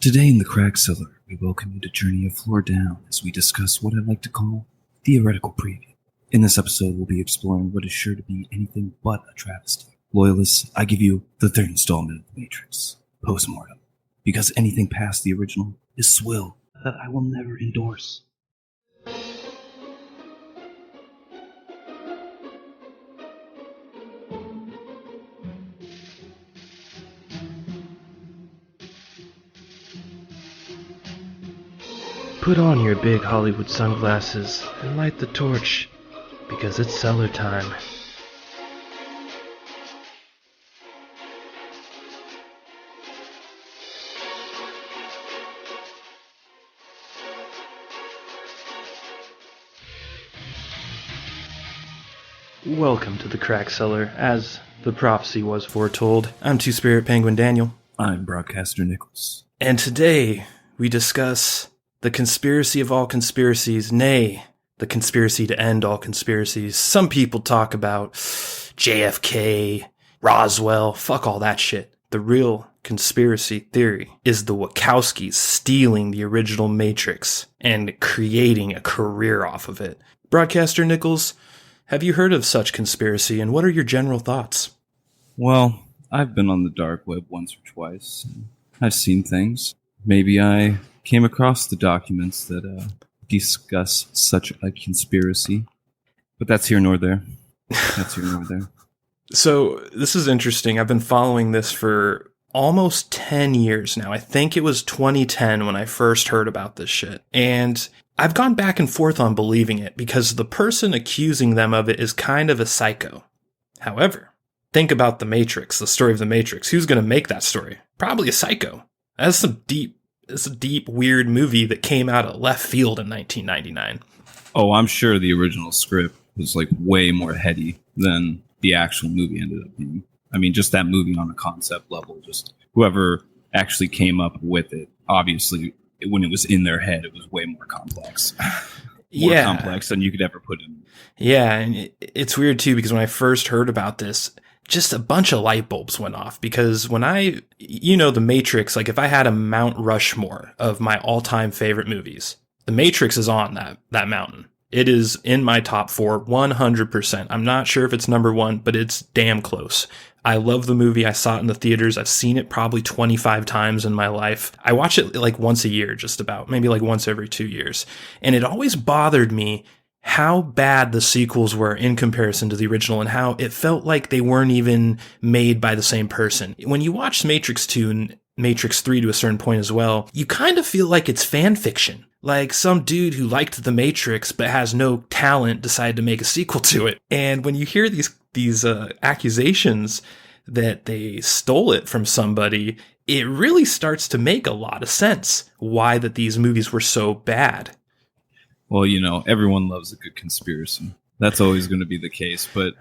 Today in the Crack Cellar, we welcome you to journey a floor down as we discuss what I like to call theoretical preview. In this episode, we'll be exploring what is sure to be anything but a travesty. Loyalists, I give you the third installment of The Matrix, Postmortem, because anything past the original is swill that I will never endorse. Put on your big Hollywood sunglasses and light the torch, because it's cellar time. Welcome to the Crack Cellar, as the prophecy was foretold. I'm Two-Spirit Penguin Daniel. I'm Broadcaster Nickels. And today we discuss the conspiracy of all conspiracies, nay, the conspiracy to end all conspiracies. Some people talk about JFK, Roswell, fuck all that shit. The real conspiracy theory is the Wachowskis stealing the original Matrix and creating a career off of it. Broadcaster Nickels, have you heard of such conspiracy, and what are your general thoughts? Well, I've been on the dark web once or twice. I've seen things. Maybe I came across the documents that discuss such a conspiracy. But that's here nor there. So this is interesting. I've been following this for almost 10 years now. I think it was 2010 when I first heard about this shit. And I've gone back and forth on believing it because the person accusing them of it is kind of a psycho. However, think about The Matrix, the story of The Matrix. Who's going to make that story? Probably a psycho. It's a deep, weird movie that came out of left field in 1999. Oh, I'm sure the original script was like way more heady than the actual movie ended up being. I mean, just that movie on a concept level, just whoever actually came up with it, obviously, when it was in their head, it was way more complex. More complex than you could ever put in. Yeah, and it's weird too, because when I first heard about this, just a bunch of light bulbs went off, because when The Matrix, like if I had a Mount Rushmore of my all-time favorite movies, The Matrix is on that mountain. It is in my top 4, 100%. I'm not sure if it's number 1, but it's damn close. I love the movie. I saw it in the theaters. I've seen it probably 25 times in my life. I watch it like once a year, just about, maybe like once every 2 years. And it always bothered me how bad the sequels were in comparison to the original, and how it felt like they weren't even made by the same person. When you watch Matrix 2 and Matrix 3 to a certain point as well, you kind of feel like it's fan fiction. Like some dude who liked The Matrix but has no talent decided to make a sequel to it. And when you hear these accusations that they stole it from somebody, it really starts to make a lot of sense why that these movies were so bad. Well, everyone loves a good conspiracy. That's always going to be the case. But,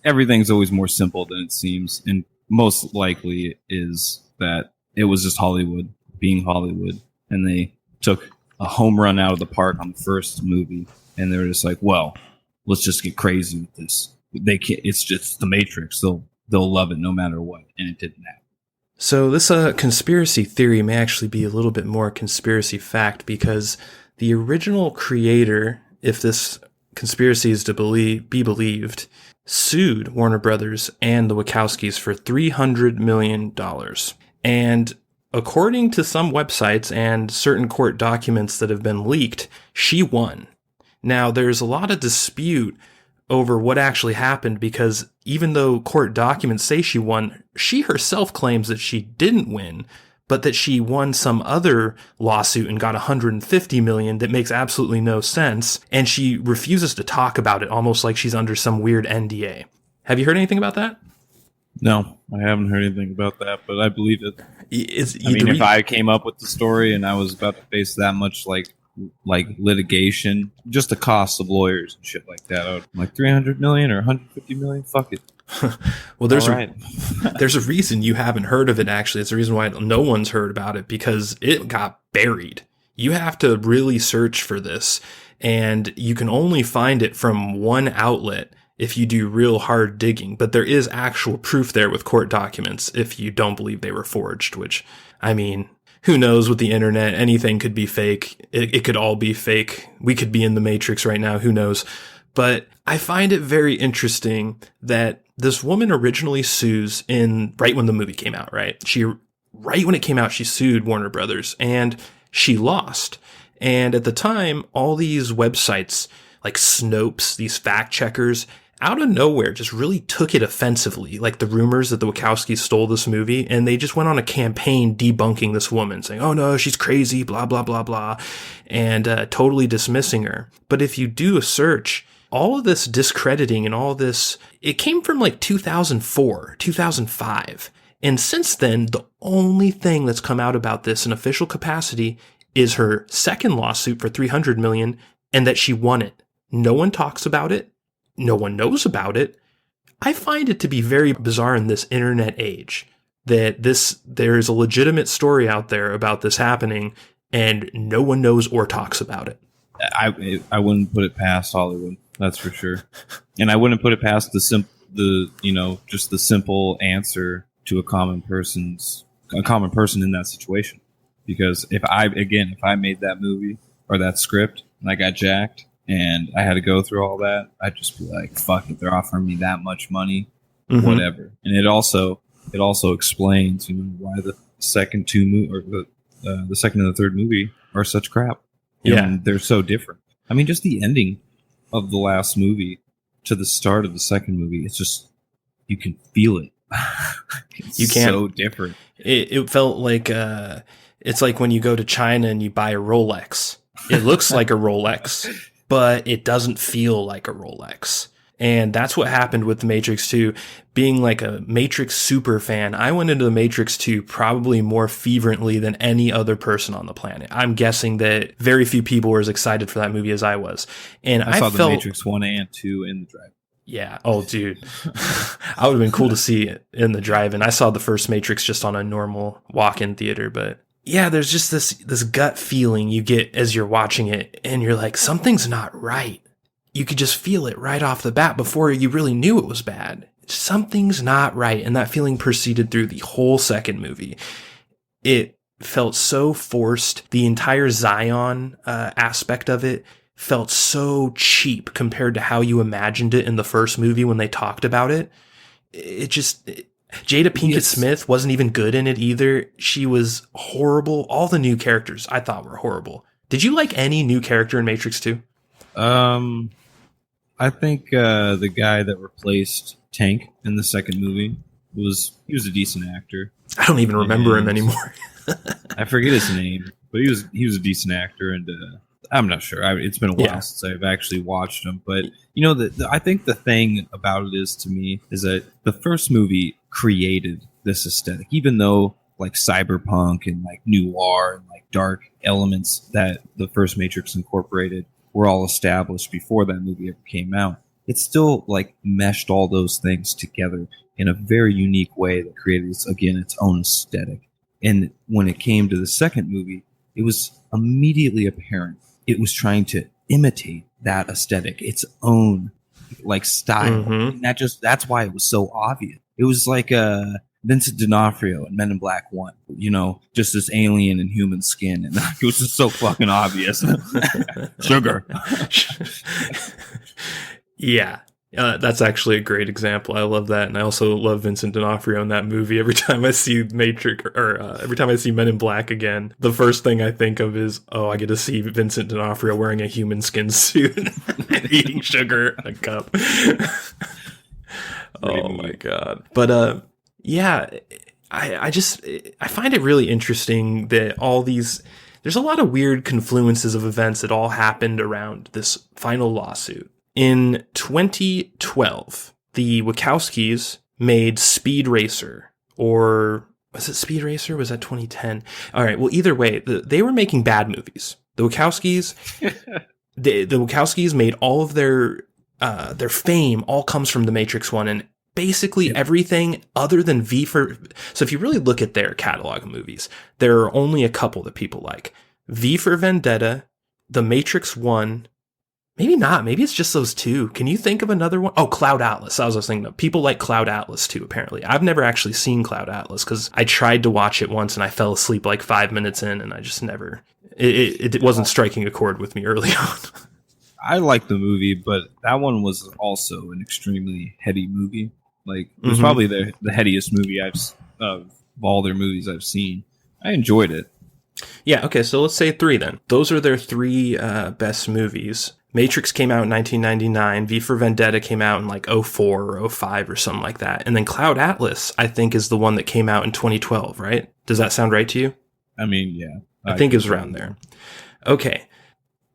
everything's always more simple than it seems. And most likely is that it was just Hollywood being Hollywood. And they took a home run out of the park on the first movie. And they were just like, well, let's just get crazy with this. It's just The Matrix. They'll love it no matter what. And it didn't happen. So this conspiracy theory may actually be a little bit more conspiracy fact, because the original creator, if this conspiracy is to be believed, sued Warner Brothers and the Wachowskis for $300 million. And according to some websites and certain court documents that have been leaked, she won. Now, there's a lot of dispute over what actually happened, because even though court documents say she won, she herself claims that she didn't win, but that she won some other lawsuit and got $150 million that makes absolutely no sense, and she refuses to talk about it, almost like she's under some weird NDA. Have you heard anything about that? No, I haven't heard anything about that, but I believe it. If I came up with the story and I was about to face that much like litigation, just the cost of lawyers and shit like that, I'm like 300 million or 150 million, fuck it. Well, there's a reason you haven't heard of it, actually. It's the reason why no one's heard about it, because it got buried. You have to really search for this, and you can only find it from one outlet if you do real hard digging. But there is actual proof there with court documents if you don't believe they were forged, which, I mean, who knows with the internet, anything could be fake. It could all be fake. We could be in the Matrix right now. Who knows? But I find it very interesting that this woman originally sues right when the movie came out, right? Right when it came out, she sued Warner Brothers and she lost. And at the time, all these websites like Snopes, these fact checkers, out of nowhere just really took it offensively, like the rumors that the Wachowskis stole this movie, and they just went on a campaign debunking this woman, saying, oh no, she's crazy, blah, blah, blah, blah, and totally dismissing her. But if you do a search, all of this discrediting and all this, it came from like 2004, 2005. And since then, the only thing that's come out about this in official capacity is her second lawsuit for $300 million, and that she won it. No one talks about it. No one knows about it. I find it to be very bizarre in this internet age that there's a legitimate story out there about this happening and no one knows or talks about it. I wouldn't put it past Hollywood, that's for sure. And I wouldn't put it past just the simple answer to a common person in that situation. Because if I made that movie or that script and I got jacked and I had to go through all that, I'd just be like, fuck it, they're offering me that much money, whatever. And it also explains, why the second the second and the third movie are such crap. And they're so different. I mean, just the ending of the last movie to the start of the second movie, it's just, you can feel it. You can. So different. It felt like it's like when you go to China and you buy a Rolex. It looks like a Rolex, but it doesn't feel like a Rolex. And that's what happened with The Matrix 2. Being like a Matrix super fan, I went into The Matrix 2 probably more fervently than any other person on the planet. I'm guessing that very few people were as excited for that movie as I was. And I saw The Matrix 1 and 2 in the drive. Yeah. Oh, dude. I would have been cool to see it in the drive-in. I saw the first Matrix just on a normal walk-in theater, but yeah, there's just this gut feeling you get as you're watching it, and you're like, something's not right. You could just feel it right off the bat before you really knew it was bad. Something's not right. And that feeling proceeded through the whole second movie. It felt so forced. The entire Zion aspect of it felt so cheap compared to how you imagined it in the first movie when they talked about it. Jada Pinkett Smith wasn't even good in it either. She was horrible. All the new characters I thought were horrible. Did you like any new character in Matrix 2? I think the guy that replaced Tank in the second movie was a decent actor. I don't even remember him anymore. I forget his name, but he was a decent actor, and I'm not sure. It's been a while since I've actually watched him, but I think the thing about it is, to me, is that the first movie created this aesthetic, even though like cyberpunk and like noir and like dark elements that the first Matrix incorporated were all established before that movie ever came out. It still like meshed all those things together in a very unique way that created its own aesthetic. And when it came to the second movie, it was immediately apparent it was trying to imitate that aesthetic, its own like style. And that's why it was so obvious. It was like Vincent D'Onofrio in Men in Black 1, just this alien in human skin. And it was just so fucking obvious. Sugar. Yeah. That's actually a great example. I love that. And I also love Vincent D'Onofrio in that movie. Every time I see Matrix or every time I see Men in Black again, the first thing I think of is, I get to see Vincent D'Onofrio wearing a human skin suit and eating sugar in a cup. Oh my God. But, yeah, I find it really interesting that there's a lot of weird confluences of events that all happened around this final lawsuit. In 2012, the Wachowskis made Speed Racer, or was it Speed Racer? Was that 2010? All right. Well, either way, they were making bad movies. The Wachowskis, the Wachowskis made all of their fame all comes from The Matrix 1, and basically everything other than so if you really look at their catalog of movies, there are only a couple that people like. V for Vendetta, The Matrix 1, Maybe not. Maybe it's just those two. Can you think of another one? Oh, Cloud Atlas. I was thinking of. People like Cloud Atlas too, apparently. I've never actually seen Cloud Atlas because I tried to watch it once and I fell asleep like 5 minutes in, and I just never. It wasn't striking a chord with me early on. I like the movie, but that one was also an extremely heady movie. Like, it was probably the headiest movie of all their movies I've seen. I enjoyed it. Yeah, okay, so let's say 3 then. Those are their 3 best movies. Matrix came out in 1999. V for Vendetta came out in like 04 or 05 or something like that. And then Cloud Atlas, I think, is the one that came out in 2012, right? Does that sound right to you? I mean, yeah. I think it was around there. Okay.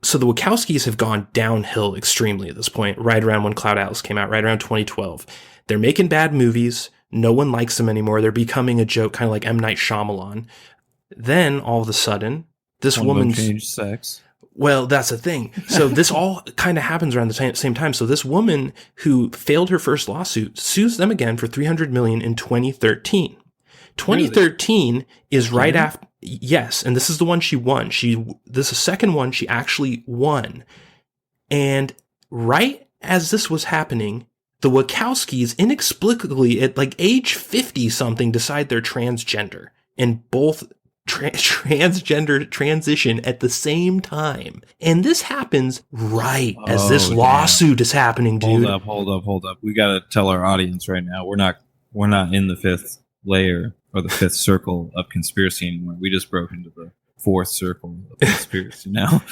So the Wachowskis have gone downhill extremely at this point, right around when Cloud Atlas came out, right around 2012. They're making bad movies. No one likes them anymore. They're becoming a joke, kind of like M. Night Shyamalan. Then, all of a sudden, this woman's... changed sex. Well, that's the thing. So this all kind of happens around the same time. So this woman who failed her first lawsuit sues them again for $300 million in 2013. 2013 really? Is right after... Yes, and this is the one she won. This is the second one she actually won. And right as this was happening, the Wachowskis inexplicably at like age 50-something decide they're transgender. And both transgender transition at the same time. And this happens right as this lawsuit is happening, dude. Hold up. We got to tell our audience right now. We're not in the 5th layer or the 5th circle of conspiracy anymore. We just broke into the 4th circle of conspiracy now.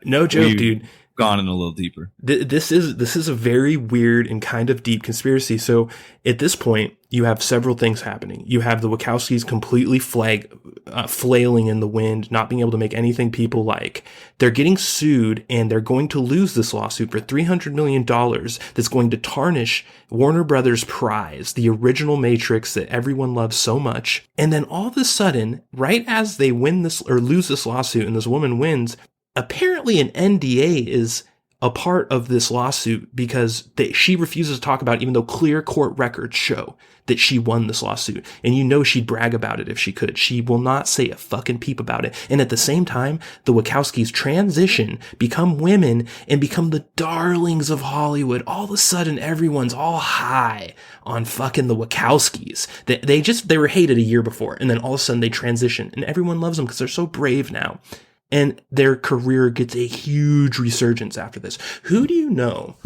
No joke, dude. Gone in a little deeper. This is a very weird and kind of deep conspiracy. So at this point, you have several things happening. You have the Wachowskis completely flailing in the wind, not being able to make anything people like. They're getting sued, and they're going to lose this lawsuit for $300 million that's going to tarnish Warner Brothers' prize, the original Matrix that everyone loves so much. And then all of a sudden, right as they win this or lose this lawsuit and this woman wins, apparently an NDA is a part of this lawsuit because she refuses to talk about it, even though clear court records show that she won this lawsuit. And you know she'd brag about it if she could. She will not say a fucking peep about it. And at the same time, the Wachowskis transition, become women, and become the darlings of Hollywood. All of a sudden, everyone's all high on fucking the Wachowskis. They were hated a year before, and then all of a sudden they transition, and everyone loves them because they're so brave now. And their career gets a huge resurgence after this. Who do you know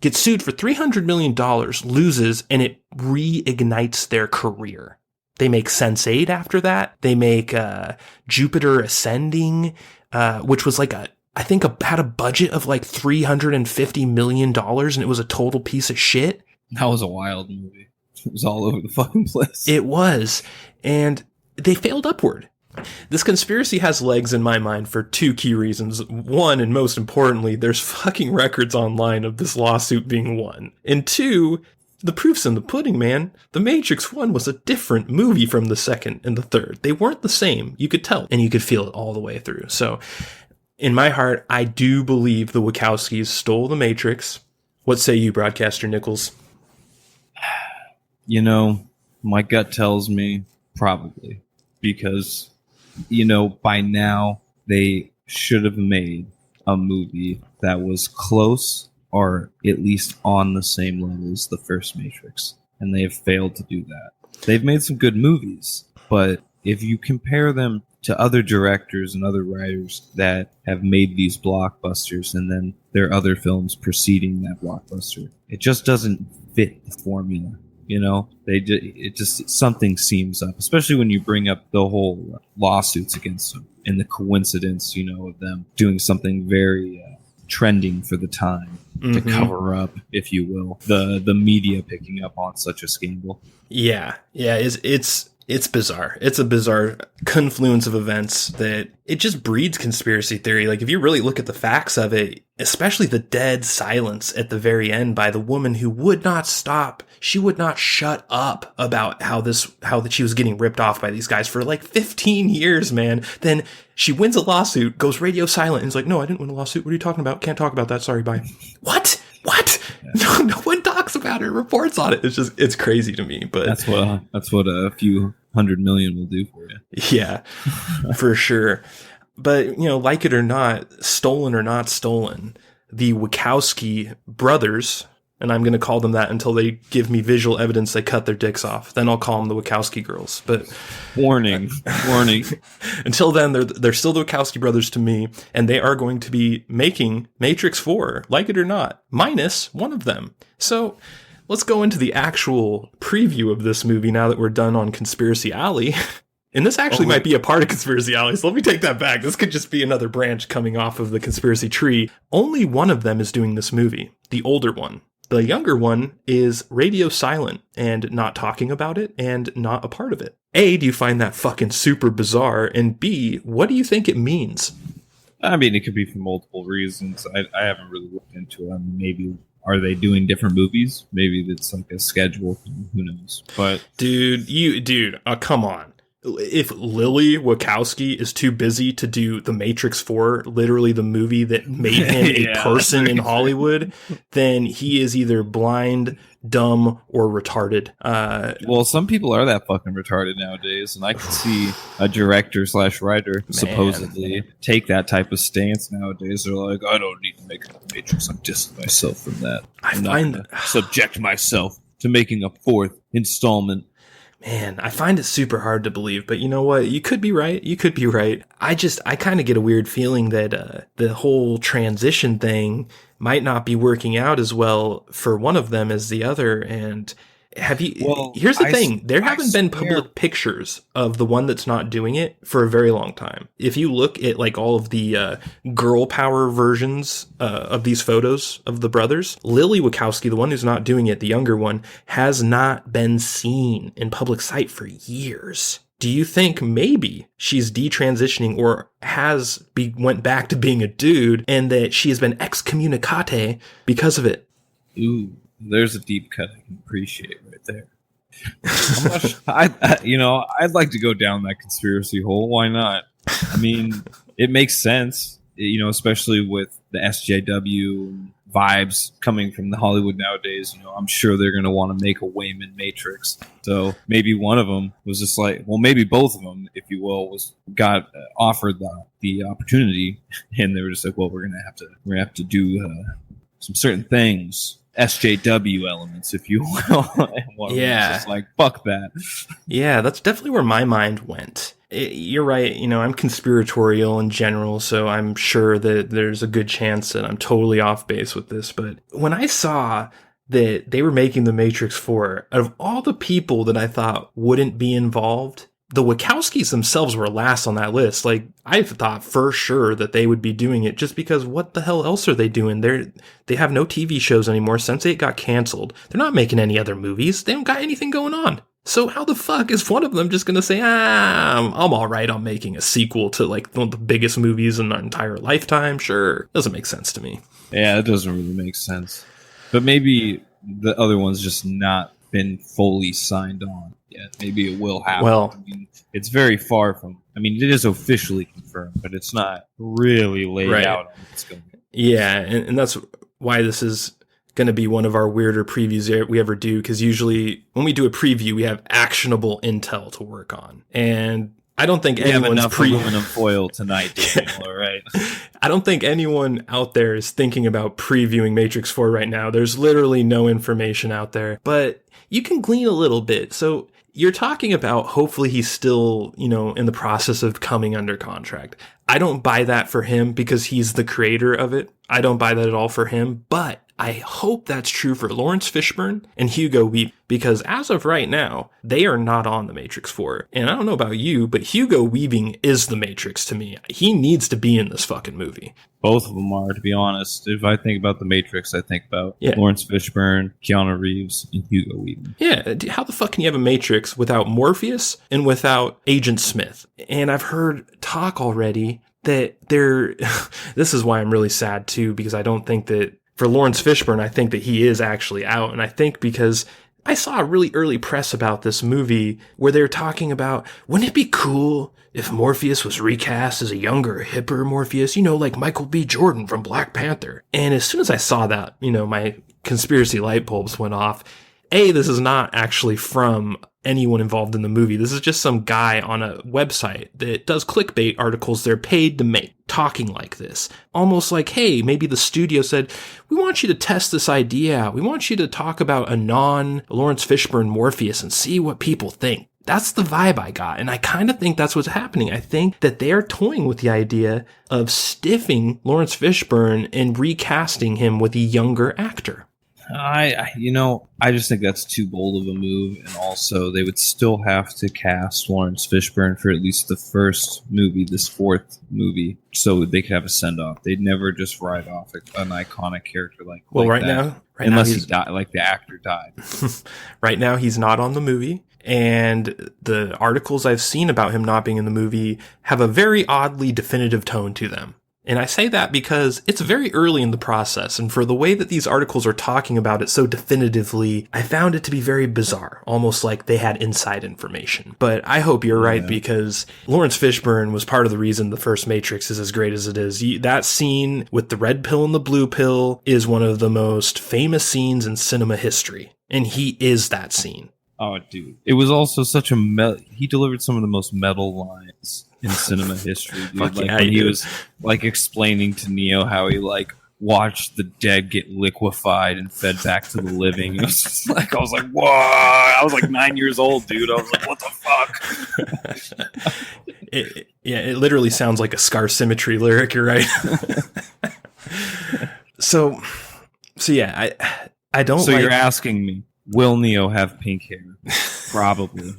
gets sued for $300 million, loses, and it reignites their career? They make Sense8 after that. They make Jupiter Ascending, which was like had a budget of like $350 million, and it was a total piece of shit. That was a wild movie. It was all over the fucking place. It was. And they failed upward. This conspiracy has legs in my mind for 2 key reasons. One, and most importantly, there's fucking records online of this lawsuit being won. And 2, the proof's in the pudding, man. The Matrix 1 was a different movie from the 2nd and the 3rd. They weren't the same. You could tell, and you could feel it all the way through. So, in my heart, I do believe the Wachowskis stole the Matrix. What say you, Broadcaster Nickels? You know, my gut tells me probably. Because... by now they should have made a movie that was close or at least on the same level as the first Matrix. And they have failed to do that. They've made some good movies, but if you compare them to other directors and other writers that have made these blockbusters and then their other films preceding that blockbuster, it just doesn't fit the formula. It just something seems up, especially when you bring up the whole lawsuits against them and the coincidence, of them doing something very trending for the time to cover up, if you will, the media picking up on such a scandal. Yeah, it's bizarre. It's a bizarre confluence of events that it just breeds conspiracy theory. Like, if you really look at the facts of it, especially the dead silence at the very end by the woman who would not stop. She would not shut up about how that she was getting ripped off by these guys for like 15 years, man. Then she wins a lawsuit, goes radio silent, and is like, "No, I didn't win a lawsuit. What are you talking about? Can't talk about that. Sorry, bye." What? Yeah. No one talks about it, reports on it. It's crazy to me, but that's what a few $100 million will do for you. Yeah, for sure. But, like it or not, stolen or not stolen, the Wachowski brothers, and I'm going to call them that until they give me visual evidence they cut their dicks off. Then I'll call them the Wachowski girls. But warning. Until then, they're still the Wachowski brothers to me, and they are going to be making Matrix 4, like it or not, minus one of them. So let's go into the actual preview of this movie now that we're done on Conspiracy Alley. And this actually might be a part of Conspiracy Alley, so let me take that back. This could just be another branch coming off of the conspiracy tree. Only one of them is doing this movie, the older one. The younger one is radio silent and not talking about it and not a part of it. A, do you find that fucking super bizarre? And B, what do you think it means? I mean, it could be for multiple reasons. I haven't really looked into it. Maybe are they doing different movies? Maybe it's like a schedule. Who knows? But dude, come on. If Lily Wachowski is too busy to do The Matrix 4, literally the movie that made him a person in Hollywood, then he is either blind, dumb, or retarded. Well, some people are that fucking retarded nowadays, and I can see a director/writer supposedly take that type of stance nowadays. They're like, I don't need to make a Matrix. I'm distancing myself from that. I'm not gonna subject myself to making a fourth installment. Man, I find it super hard to believe, but you know what? You could be right. I kind of get a weird feeling that the whole transition thing might not be working out as well for one of them as the other. And here's the thing. There haven't been public pictures of the one that's not doing it for a very long time. If you look at like all of the girl power versions of these photos of the brothers, Lily Wachowski, the one who's not doing it, the younger one, has not been seen in public sight for years. Do you think maybe she's detransitioning or went back to being a dude and that she has been excommunicate because of it? Ooh. There's a deep cut I can appreciate right there. I'd like to go down that conspiracy hole. Why not? I mean, it makes sense, especially with the SJW vibes coming from the Hollywood nowadays. I'm sure they're going to want to make a Wayman Matrix. So maybe one of them was just like, well, maybe both of them, if you will, got offered the opportunity, and they were just like, well, we're gonna have to do some certain things. SJW elements, if you will. Yeah. Just like, fuck that. Yeah, that's definitely where my mind went. You're right. I'm conspiratorial in general, so I'm sure that there's a good chance that I'm totally off base with this. But when I saw that they were making The Matrix 4, out of all the people that I thought wouldn't be involved, the Wachowskis themselves were last on that list. Like, I thought for sure that they would be doing it just because what the hell else are they doing? They have no TV shows anymore. Sense8 got canceled. They're not making any other movies. They don't got anything going on. So how the fuck is one of them just going to say, I'm all right on making a sequel to like one of the biggest movies in our entire lifetime? Sure. Doesn't make sense to me. Yeah, it doesn't really make sense. But maybe the other one's just not been fully signed on. Yeah, maybe it will happen. Well, it's very far from. It is officially confirmed, but it's not really laid out on what's going on. Yeah, and that's why this is going to be one of our weirder previews we ever do, because usually when we do a preview, we have actionable intel to work on. And I don't think anyone's enough aluminum foil tonight, Daniel, all right? I don't think anyone out there is thinking about previewing Matrix 4 right now. There's literally no information out there, but you can glean a little bit. So you're talking about hopefully he's still, in the process of coming under contract. I don't buy that for him because he's the creator of it. I don't buy that at all for him, but I hope that's true for Lawrence Fishburne and Hugo Weaving, because as of right now, they are not on The Matrix 4. And I don't know about you, but Hugo Weaving is The Matrix to me. He needs to be in this fucking movie. Both of them are, to be honest. If I think about The Matrix, I think about Lawrence Fishburne, Keanu Reeves, and Hugo Weaving. Yeah, how the fuck can you have a Matrix without Morpheus and without Agent Smith? And I've heard talk already that this is why I'm really sad too, because I don't think that for Lawrence Fishburne, I think that he is actually out. And I think because I saw a really early press about this movie where they're talking about, wouldn't it be cool if Morpheus was recast as a younger, hipper Morpheus, like Michael B. Jordan from Black Panther? And as soon as I saw that, my conspiracy light bulbs went off. This is not actually from anyone involved in the movie. This is just some guy on a website that does clickbait articles they're paid to make, talking like this. Almost like, hey, maybe the studio said, we want you to test this idea out. We want you to talk about a non-Lawrence Fishburne Morpheus and see what people think. That's the vibe I got. And I kind of think that's what's happening. I think that they're toying with the idea of stiffing Lawrence Fishburne and recasting him with a younger actor. I just think that's too bold of a move, and also they would still have to cast Lawrence Fishburne for at least the first movie, this fourth movie, so they could have a send off. They'd never just write off an iconic character like that. Unless he died, like the actor died. Right now, he's not on the movie. And the articles I've seen about him not being in the movie have a very oddly definitive tone to them. And I say that because it's very early in the process, and for the way that these articles are talking about it so definitively, I found it to be very bizarre, almost like they had inside information. But I hope you're right, because Lawrence Fishburne was part of the reason the first Matrix is as great as it is. That scene with the red pill and the blue pill is one of the most famous scenes in cinema history, and he is that scene. Oh, dude. It was also such he delivered some of the most metal lines in cinema history, dude. When he was explaining to Neo how he watched the dead get liquefied and fed back to the living. It was just I was like, whoa! I was 9 years old, dude. I was like, what the fuck? It literally sounds like a Scar Symmetry lyric. You're right. So yeah, I don't. So you're asking me, will Neo have pink hair? Probably.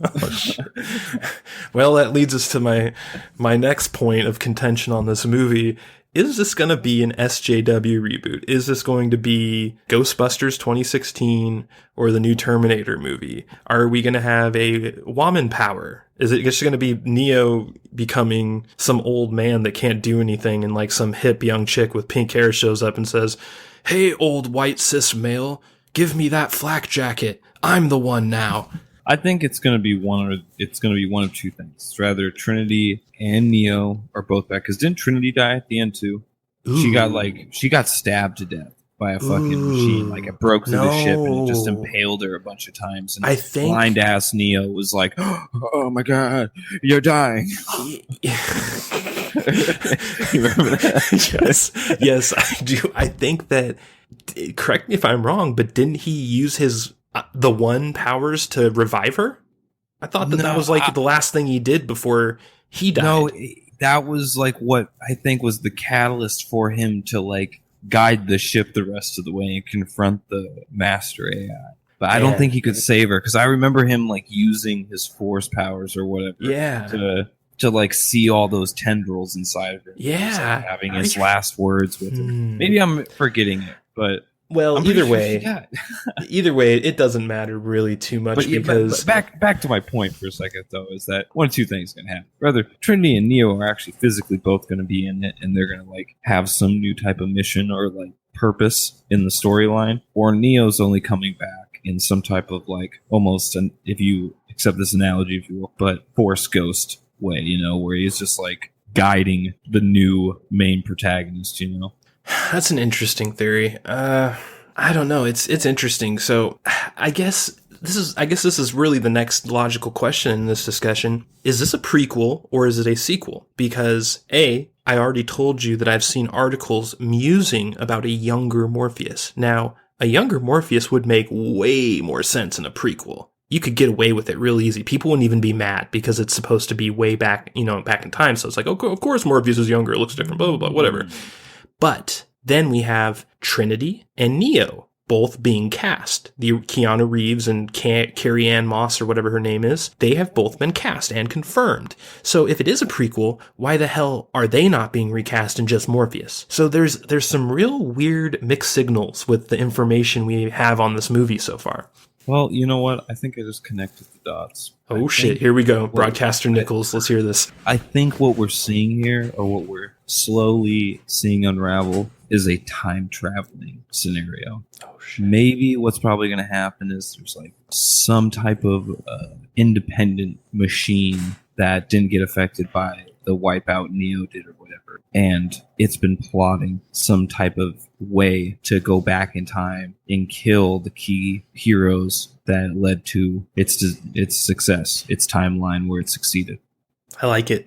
Well, that leads us to my next point of contention on this movie. Is this going to be an SJW reboot? Is this going to be Ghostbusters 2016 or the new Terminator movie? Are we going to have a woman power? Is it just going to be Neo becoming some old man that can't do anything, and some hip young chick with pink hair shows up and says, "Hey, old white cis male, give me that flak jacket. I'm the one now." I think it's going to be one of two things. It's rather Trinity and Neo are both back, because didn't Trinity die at the end too? Ooh. She got stabbed to death by a fucking machine. It broke through the ship and it just impaled her a bunch of times. And I think blind ass Neo was like, "Oh my god, you're dying." You remember that? Yes, I do. I think that. Correct me if I'm wrong, but didn't he use his the one powers to revive her? I thought that was the last thing he did before he died. No, that was what I think was the catalyst for him to guide the ship the rest of the way and confront the master AI. But I don't think he could save her, because I remember him using his force powers or whatever. Yeah. To see all those tendrils inside of her. Yeah. Having his last words with him. Maybe I'm forgetting it, but. Well, either way, it doesn't matter really too much, because back to my point for a second, though, is that one of two things can happen. Rather, Trinity and Neo are actually physically both going to be in it, and they're going to have some new type of mission or purpose in the storyline, or Neo's only coming back in some type of almost an, if you accept this analogy, if you will, but Force Ghost way, where he's just guiding the new main protagonist, That's an interesting theory. I don't know. It's interesting. So I guess this is really the next logical question in this discussion. Is this a prequel or is it a sequel? Because I already told you that I've seen articles musing about a younger Morpheus. Now, a younger Morpheus would make way more sense in a prequel. You could get away with it real easy. People wouldn't even be mad because it's supposed to be way back, back in time. So it's of course Morpheus is younger. It looks different, blah, blah, blah, whatever. But then we have Trinity and Neo both being cast. The Keanu Reeves and Carrie Ann Moss, or whatever her name is, they have both been cast and confirmed. So if it is a prequel, why the hell are they not being recast in just Morpheus? So there's some real weird mixed signals with the information we have on this movie so far. Well, you know what? I think I just connected the dots. Oh, shit. Here we go. Broadcaster Nickels. Let's hear this. I think what we're seeing here, or what we're slowly seeing unravel, is a time-traveling scenario. Oh, shit. Maybe what's probably going to happen is there's some type of independent machine that didn't get affected by the wipeout Neo did or whatever. And it's been plotting some type of way to go back in time and kill the key heroes that led to its success, its timeline where it succeeded. I like it.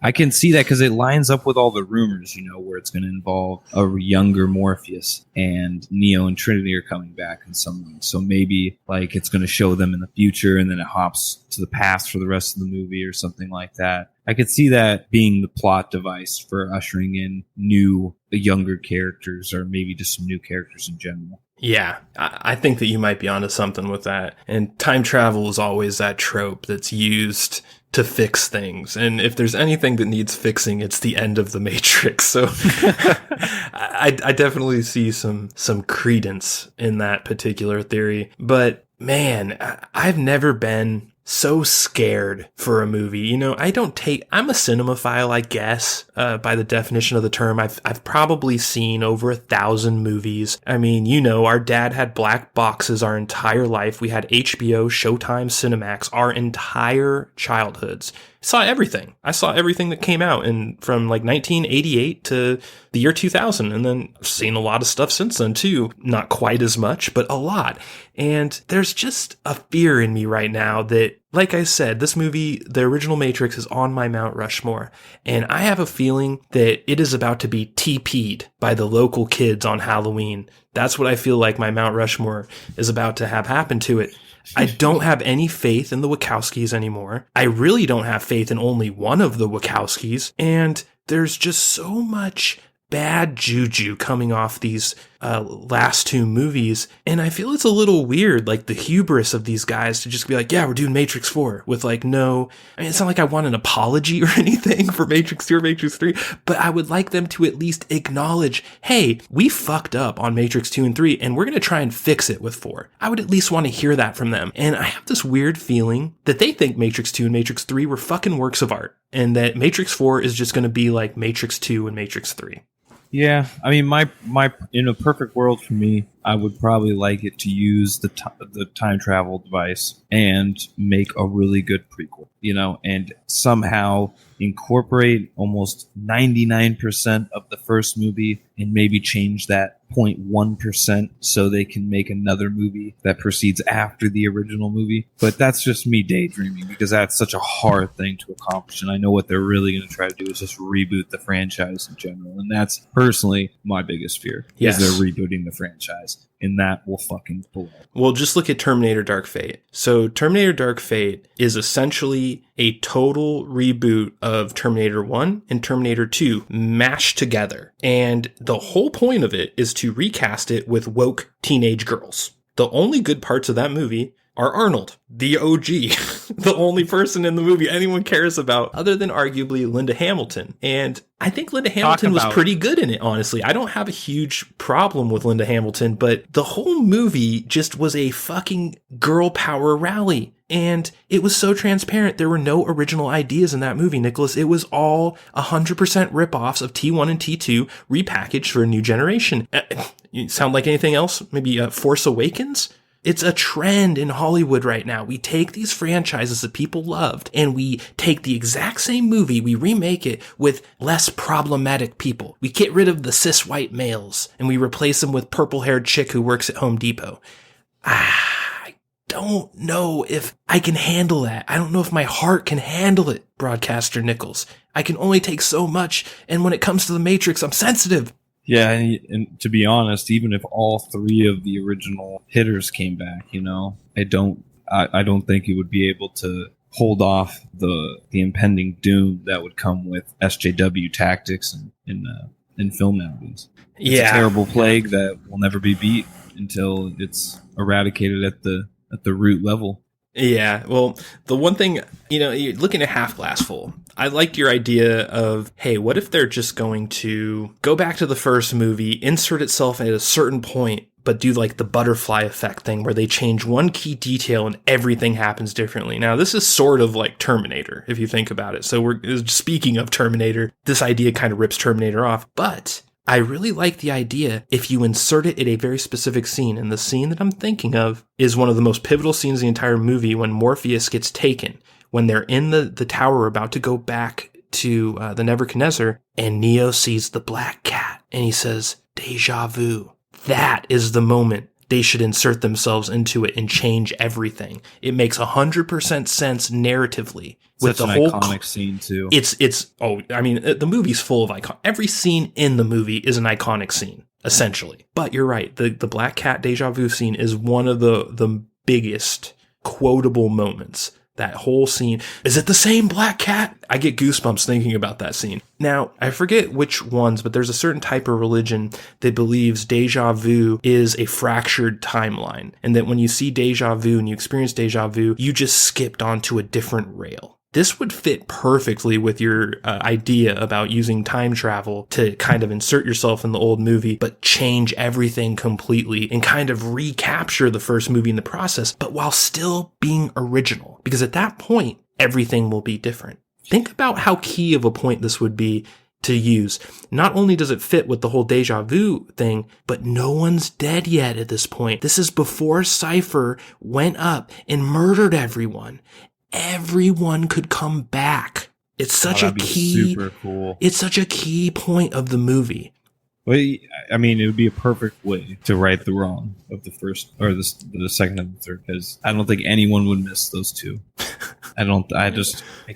I can see that because it lines up with all the rumors, where it's going to involve a younger Morpheus and Neo and Trinity are coming back in some way. So maybe like it's going to show them in the future and then it hops to the past for the rest of the movie or something like that. I could see that being the plot device for ushering in younger characters or maybe just some new characters in general. Yeah, I think that you might be onto something with that. And time travel is always that trope that's used to fix things. And if there's anything that needs fixing, it's the end of the Matrix. So I definitely see some credence in that particular theory. But man, I've never been so scared for a movie. I'm a cinemaphile, I guess, by the definition of the term. I've probably seen over 1,000 movies. I mean, our dad had black boxes our entire life. We had HBO, Showtime, Cinemax, our entire childhoods. Saw everything. I saw everything that came out from like 1988 to the year 2000. And then I've seen a lot of stuff since then too. Not quite as much, but a lot. And there's just a fear in me right now that, like I said, this movie, the original Matrix, is on my Mount Rushmore. And I have a feeling that it is about to be TP'd by the local kids on Halloween. That's what I feel like my Mount Rushmore is about to have happen to it. I don't have any faith in the Wachowskis anymore. I really don't have faith in only one of the Wachowskis. And there's just so much bad juju coming off these last two movies. And I feel it's a little weird, like the hubris of these guys to just be like, yeah, we're doing Matrix 4 with it's not like I want an apology or anything for Matrix 2 or Matrix 3, but I would like them to at least acknowledge, hey, we fucked up on Matrix 2 and 3 and we're going to try and fix it with 4. I would at least want to hear that from them. And I have this weird feeling that they think Matrix 2 and Matrix 3 were fucking works of art and that Matrix 4 is just going to be like Matrix 2 and Matrix 3. Yeah, I mean, my in a perfect world for me, I would probably like it to use the time travel device and make a really good prequel, and somehow incorporate almost 99% of the first movie and maybe change that 0.1% so they can make another movie that proceeds after the original movie. But that's just me daydreaming because that's such a hard thing to accomplish. And I know what they're really going to try to do is just reboot the franchise in general. And that's personally my biggest fear. Yes. Is they're rebooting the franchise. And that will fucking blow. Well, just look at Terminator Dark Fate. So Terminator Dark Fate is essentially a total reboot of Terminator 1 and Terminator 2 mashed together. And the whole point of it is to recast it with woke teenage girls. The only good parts of that movie are Arnold, the OG, the only person in the movie anyone cares about other than arguably Linda Hamilton. And I think Linda Hamilton was pretty good in it, honestly. I don't have a huge problem with Linda Hamilton, but the whole movie just was a fucking girl power rally. And it was so transparent. There were no original ideas in that movie, Nicholas. It was all 100% ripoffs of T1 and T2 repackaged for a new generation. You sound like anything else? Maybe Force Awakens? It's a trend in Hollywood right now. We take these franchises that people loved and we take the exact same movie, we remake it with less problematic people. We get rid of the cis white males and we replace them with purple-haired chick who works at Home Depot. I don't know if I can handle that. I don't know if my heart can handle it, Broadcaster Nickels. I can only take so much, and when it comes to the Matrix, I'm sensitive. Yeah, and to be honest, even if all three of the original hitters came back, I don't think it would be able to hold off the impending doom that would come with SJW tactics in film nowadays. It's a terrible plague that will never be beat until it's eradicated at the root level. Yeah, well, the one thing, you're looking at half glass full. I liked your idea of, hey, what if they're just going to go back to the first movie, insert itself at a certain point, but do like the butterfly effect thing where they change one key detail and everything happens differently. Now, this is sort of like Terminator, if you think about it. So speaking of Terminator, this idea kind of rips Terminator off, but I really like the idea if you insert it at a very specific scene. And the scene that I'm thinking of is one of the most pivotal scenes in the entire movie when Morpheus gets taken, when they're in the tower about to go back to the Nebuchadnezzar, and Neo sees the black cat, and he says, "Deja vu." That is the moment they should insert themselves into it and change everything. It makes 100% sense narratively. With the whole iconic scene too. The movie's full of icon. Every scene in the movie is an iconic scene, essentially. But you're right. The black cat deja vu scene is one of the biggest quotable moments. That whole scene. Is it the same black cat? I get goosebumps thinking about that scene. Now, I forget which ones, but there's a certain type of religion that believes deja vu is a fractured timeline. And that when you see deja vu and you experience deja vu, you just skipped onto a different rail. This would fit perfectly with your idea about using time travel to kind of insert yourself in the old movie, but change everything completely and kind of recapture the first movie in the process, but while still being original. Because at that point, everything will be different. Think about how key of a point this would be to use. Not only does it fit with the whole deja vu thing, but no one's dead yet at this point. This is before Cypher went up and murdered everyone. Everyone could come back. It's such a key, super cool. It's such a key point of the movie. Well, I mean, it would be a perfect way to right the wrong of the first or the second and the third, because I don't think anyone would miss those two. I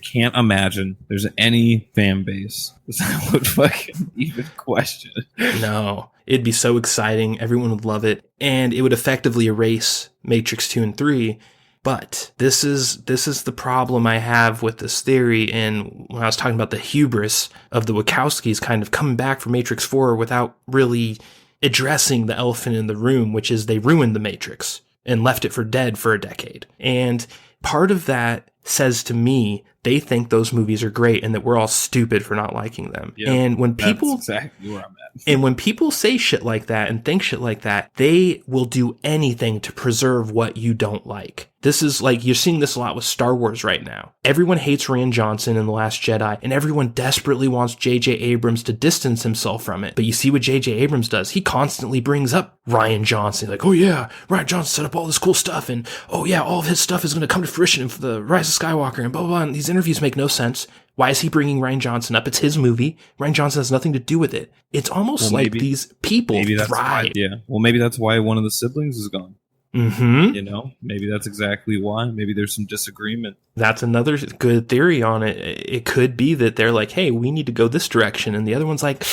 can't imagine there's any fan base that would fucking even question it. No, it'd be so exciting. Everyone would love it, and it would effectively erase Matrix 2 and 3. But this is the problem I have with this theory, and when I was talking about the hubris of the Wachowskis kind of coming back for Matrix 4 without really addressing the elephant in the room, which is they ruined the Matrix and left it for dead for a decade. And part of that says to me they think those movies are great and that we're all stupid for not liking them. Yep, and when people that's exactly where I'm at. And when people say shit like that and think shit like that, they will do anything to preserve what you don't like. This is like, you're seeing this a lot with Star Wars right now. Everyone hates Rian Johnson in The Last Jedi, and everyone desperately wants J.J. Abrams to distance himself from it. But you see what J.J. Abrams does. He constantly brings up Rian Johnson. Like, oh yeah, Rian Johnson set up all this cool stuff, and oh yeah, all of his stuff is going to come to fruition for the Rise of Skywalker, and blah, blah, blah. And these interviews make no sense. Why is he bringing Rian Johnson up? It's his movie. Rian Johnson has nothing to do with it. It's almost like these people thrive. Well, maybe that's why one of the siblings is gone. Mm-hmm. You know, maybe that's exactly why. Maybe there's some disagreement. That's another good theory on it. It could be that they're like, hey, we need to go this direction. And the other one's like,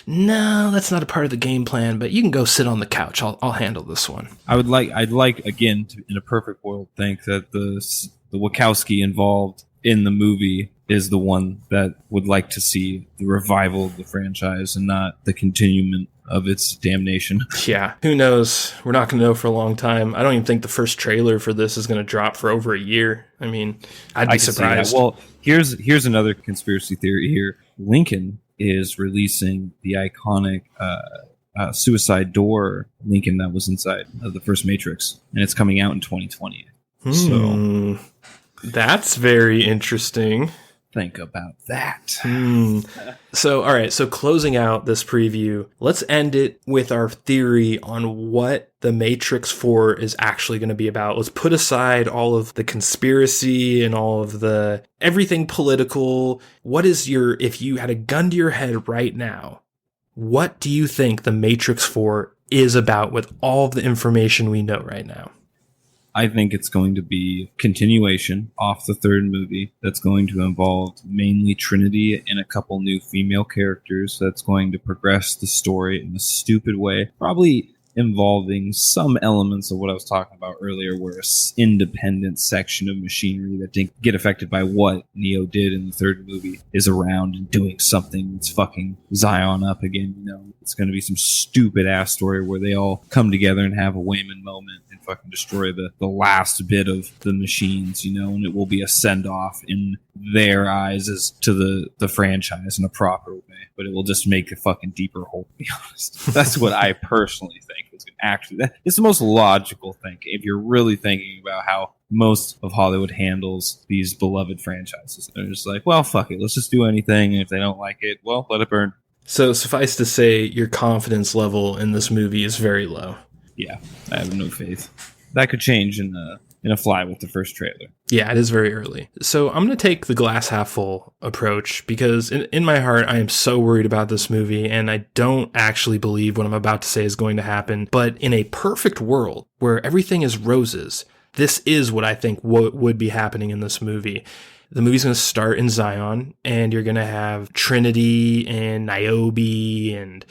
no, that's not a part of the game plan, but you can go sit on the couch. I'll handle this one. I'd like again, in a perfect world, think that the Wachowski involved in the movie is the one that would like to see the revival of the franchise and not the continuation of its damnation. Yeah, who knows? We're not going to know for a long time. I don't even think the first trailer for this is going to drop for over a year. I mean, I'd be surprised. Well, here's another conspiracy theory here. Lincoln is releasing the iconic suicide door Lincoln that was inside of the first Matrix, and it's coming out in 2020. So that's very interesting. Think about that. So, all right. So closing out this preview, let's end it with our theory on what the Matrix 4 is actually going to be about. Let's put aside all of the conspiracy and all of the everything political. If you had a gun to your head right now, what do you think the Matrix 4 is about with all of the information we know right now? I think it's going to be continuation off the third movie that's going to involve mainly Trinity and a couple new female characters that's going to progress the story in a stupid way, probably involving some elements of what I was talking about earlier, where an independent section of machinery that didn't get affected by what Neo did in the third movie is around and doing something that's fucking Zion up again. You know, it's going to be some stupid ass story where they all come together and have a Wayman moment and fucking destroy the last bit of the machines, you know, and it will be a send off in their eyes as to the franchise in a proper way, but it will just make a fucking deeper hole, to be honest. That's what I personally think is actually, it's the most logical thing if you're really thinking about how most of Hollywood handles these beloved franchises. They're just like, well, fuck it, let's just do anything, and if they don't like it, well, let it burn. So suffice to say, your confidence level in this movie is very low. Yeah, I have no faith. That could change in a fly with the first trailer. Yeah, it is very early. So I'm going to take the glass half full approach because in my heart, I am so worried about this movie and I don't actually believe what I'm about to say is going to happen. But in a perfect world where everything is roses, this is what I think would be happening in this movie. The movie's going to start in Zion and you're going to have Trinity and Niobe and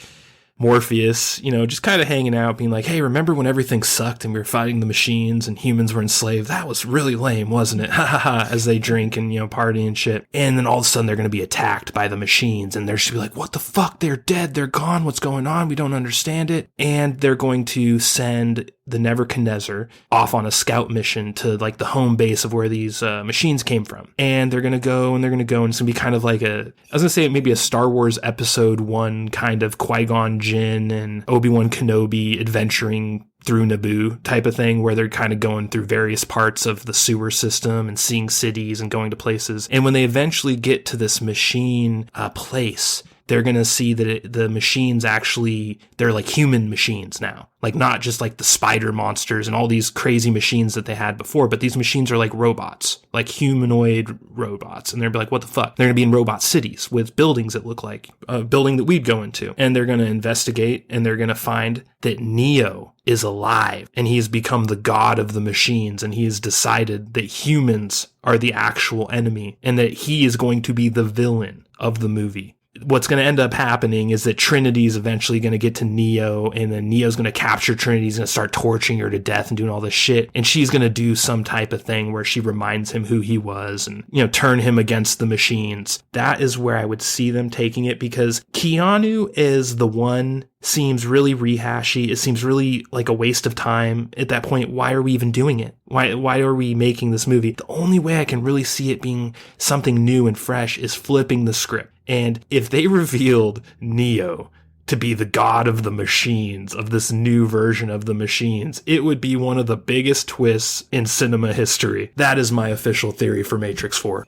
Morpheus, just kind of hanging out, being like, hey, remember when everything sucked and we were fighting the machines and humans were enslaved? That was really lame, wasn't it? Ha ha ha, as they drink and, party and shit. And then all of a sudden they're going to be attacked by the machines and they're just be like, what the fuck? They're dead. They're gone. What's going on? We don't understand it. And they're going to send the Nebuchadnezzar off on a scout mission to like the home base of where these machines came from. And they're going to go and it's going to be kind of like I was going to say maybe a Star Wars episode 1 kind of Qui-Gon Jinn and Obi-Wan Kenobi adventuring through Naboo type of thing where they're kind of going through various parts of the sewer system and seeing cities and going to places. And when they eventually get to this machine place, they're going to see that the machines actually, they're like human machines now. Like not just like the spider monsters and all these crazy machines that they had before, but these machines are like robots, like humanoid robots. And they're like, what the fuck? They're going to be in robot cities with buildings that look like a building that we'd go into. And they're going to investigate and they're going to find that Neo is alive and he's become the god of the machines. And he has decided that humans are the actual enemy and that he is going to be the villain of the movie. What's going to end up happening is that Trinity is eventually going to get to Neo, and then Neo's going to capture Trinity. He's going to start torturing her to death and doing all this shit. And she's going to do some type of thing where she reminds him who he was and, turn him against the machines. That is where I would see them taking it because Keanu is the one seems really rehashy. It seems really like a waste of time. At that point, why are we even doing it? Why are we making this movie? The only way I can really see it being something new and fresh is flipping the script. And if they revealed Neo to be the god of the machines, of this new version of the machines, it would be one of the biggest twists in cinema history. That is my official theory for Matrix 4.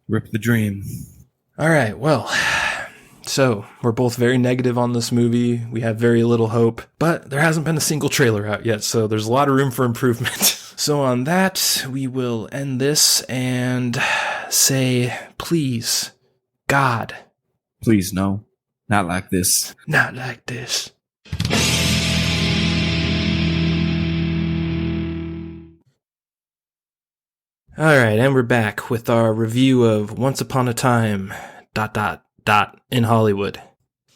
Rip the dream. All right, well, so we're both very negative on this movie. We have very little hope, but there hasn't been a single trailer out yet, so there's a lot of room for improvement. So on that, we will end this and say, please, God. Please, no. Not like this. Not like this. All right, and we're back with our review of Once Upon a Time, ... in Hollywood.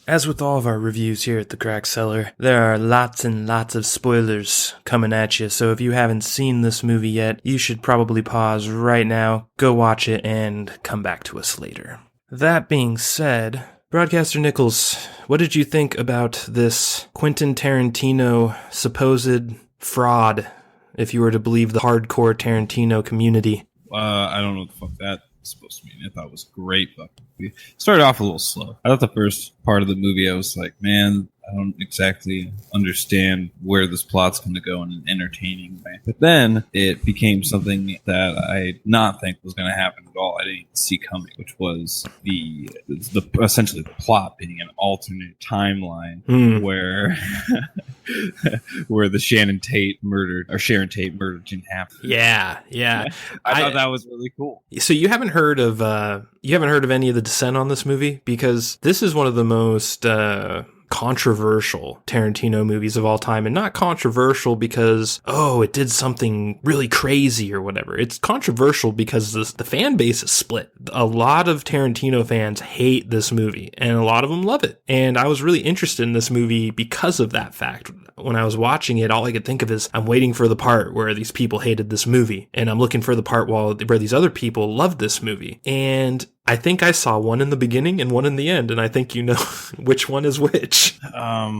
As with all of our reviews here at the Crack Cellar, there are lots and lots of spoilers coming at you, so if you haven't seen this movie yet, you should probably pause right now, go watch it, and come back to us later. That being said, Broadcaster Nickels, what did you think about this Quentin Tarantino supposed fraud, if you were to believe the hardcore Tarantino community? I don't know what the fuck that was supposed to mean. I thought it was great, but it started off a little slow. I thought the first part of the movie, I was like, man, I don't exactly understand where this plot's going to go in an entertaining way. But then it became something that I did not think was going to happen at all. I didn't see coming, which was the essentially the plot being an alternate timeline where where the Sharon Tate murder didn't happen. Yeah. I thought that was really cool. So you haven't heard of any of the dissent on this movie? Because this is one of the most controversial Tarantino movies of all time, and not controversial because, it did something really crazy or whatever. It's controversial because the fan base is split. A lot of Tarantino fans hate this movie, and a lot of them love it. And I was really interested in this movie because of that fact. When I was watching it, all I could think of is I'm waiting for the part where these people hated this movie, and I'm looking for the part where these other people loved this movie. And I think I saw one in the beginning and one in the end, and I think you know which one is which. I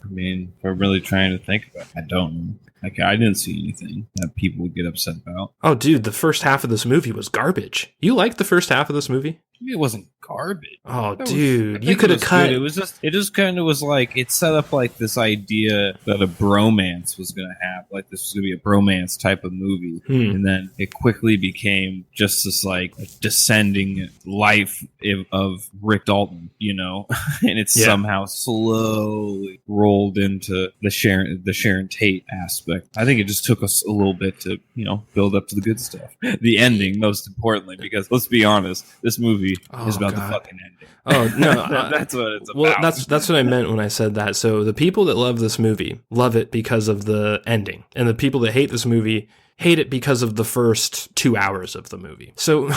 mean, if I'm really trying to think about it, I don't know. Like, I didn't see anything that people would get upset about. Oh, dude, the first half of this movie was garbage. You liked the first half of this movie? It wasn't garbage. Oh, dude, you could have cut. It just kind of was like, it set up like this idea that a bromance was going to happen. Like this was going to be a bromance type of movie. And then it quickly became just this like descending life of Rick Dalton, you know, and it's somehow slowly rolled into the Sharon Tate aspect. I think it just took us a little bit to, you know, build up to the good stuff. The ending, most importantly, because let's be honest, this movie is about the fucking ending. Oh no, that's what it's about. Well, that's what I meant when I said that. So the people that love this movie love it because of the ending, and the people that hate this movie hate it because of the first 2 hours of the movie. So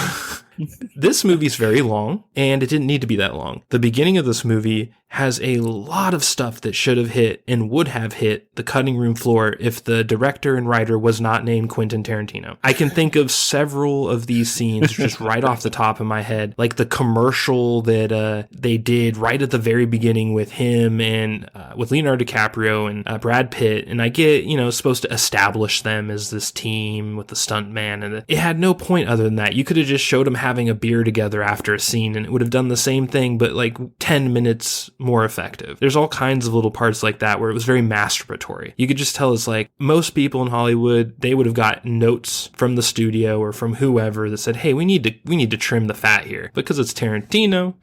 this movie's very long, and it didn't need to be that long. The beginning of this movie has a lot of stuff that should have hit and would have hit the cutting room floor if the director and writer was not named Quentin Tarantino. I can think of several of these scenes just right off the top of my head, like the commercial that they did right at the very beginning with him and with Leonardo DiCaprio and Brad Pitt. And I get, you know, supposed to establish them as this team with the stuntman, and it had no point other than that. You could have just showed them having a beer together after a scene and it would have done the same thing, but like 10 minutes more effective. There's all kinds of little parts like that where it was very masturbatory. You could just tell it's like most people in Hollywood, they would have got notes from the studio or from whoever that said, hey, we need to trim the fat here. Because it's Tarantino,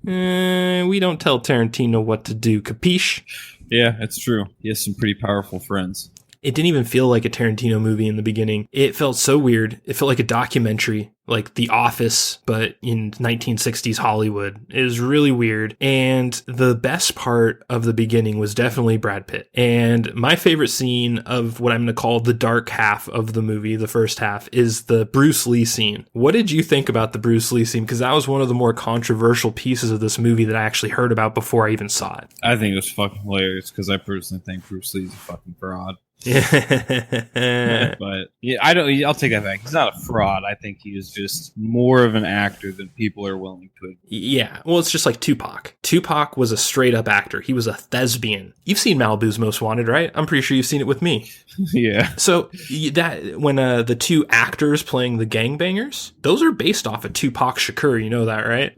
we don't tell Tarantino what to do, capiche? Yeah, it's true. He has some pretty powerful friends. It didn't even feel like a Tarantino movie in the beginning. It felt so weird. It felt like a documentary, like The Office, but in 1960s Hollywood. It was really weird. And the best part of the beginning was definitely Brad Pitt. And my favorite scene of what I'm going to call the dark half of the movie, the first half, is the Bruce Lee scene. What did you think about the Bruce Lee scene? Because that was one of the more controversial pieces of this movie that I actually heard about before I even saw it. I think it was fucking hilarious because I personally think Bruce Lee's a fucking fraud. But yeah, I'll take that back. He's not a fraud. I think he is just more of an actor than people are willing to admit. Yeah, well, it's just like Tupac. Tupac was a straight up actor. He was a thespian. You've seen Malibu's Most Wanted, right? I'm pretty sure you've seen it with me. Yeah. So that when the two actors playing the gangbangers, those are based off of Tupac Shakur. You know that, right?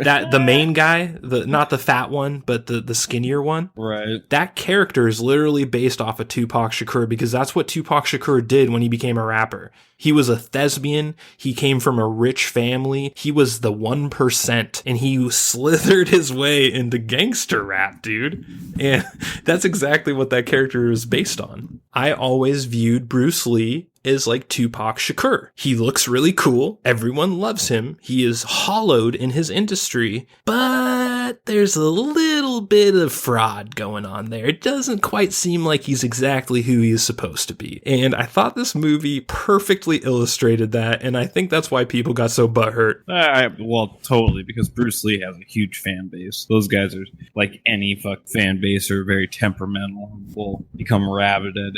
That the main guy, not the fat one, but the skinnier one. Right. That character is literally based off of Tupac Shakur because that's what Tupac Shakur did when he became a rapper. He was a thespian. He came from a rich family. He was the 1%, and he slithered his way into gangster rap, dude. And that's exactly what that character is based on. I always viewed Bruce Lee is like Tupac Shakur. He looks really cool. Everyone loves him. He is hollowed in his industry, but there's a little bit of fraud going on there. It doesn't quite seem like he's exactly who he is supposed to be. And I thought this movie perfectly illustrated that, and I think that's why people got so butthurt. Well, totally, because Bruce Lee has a huge fan base. Those guys are, like any fan base, are very temperamental and will become rabid at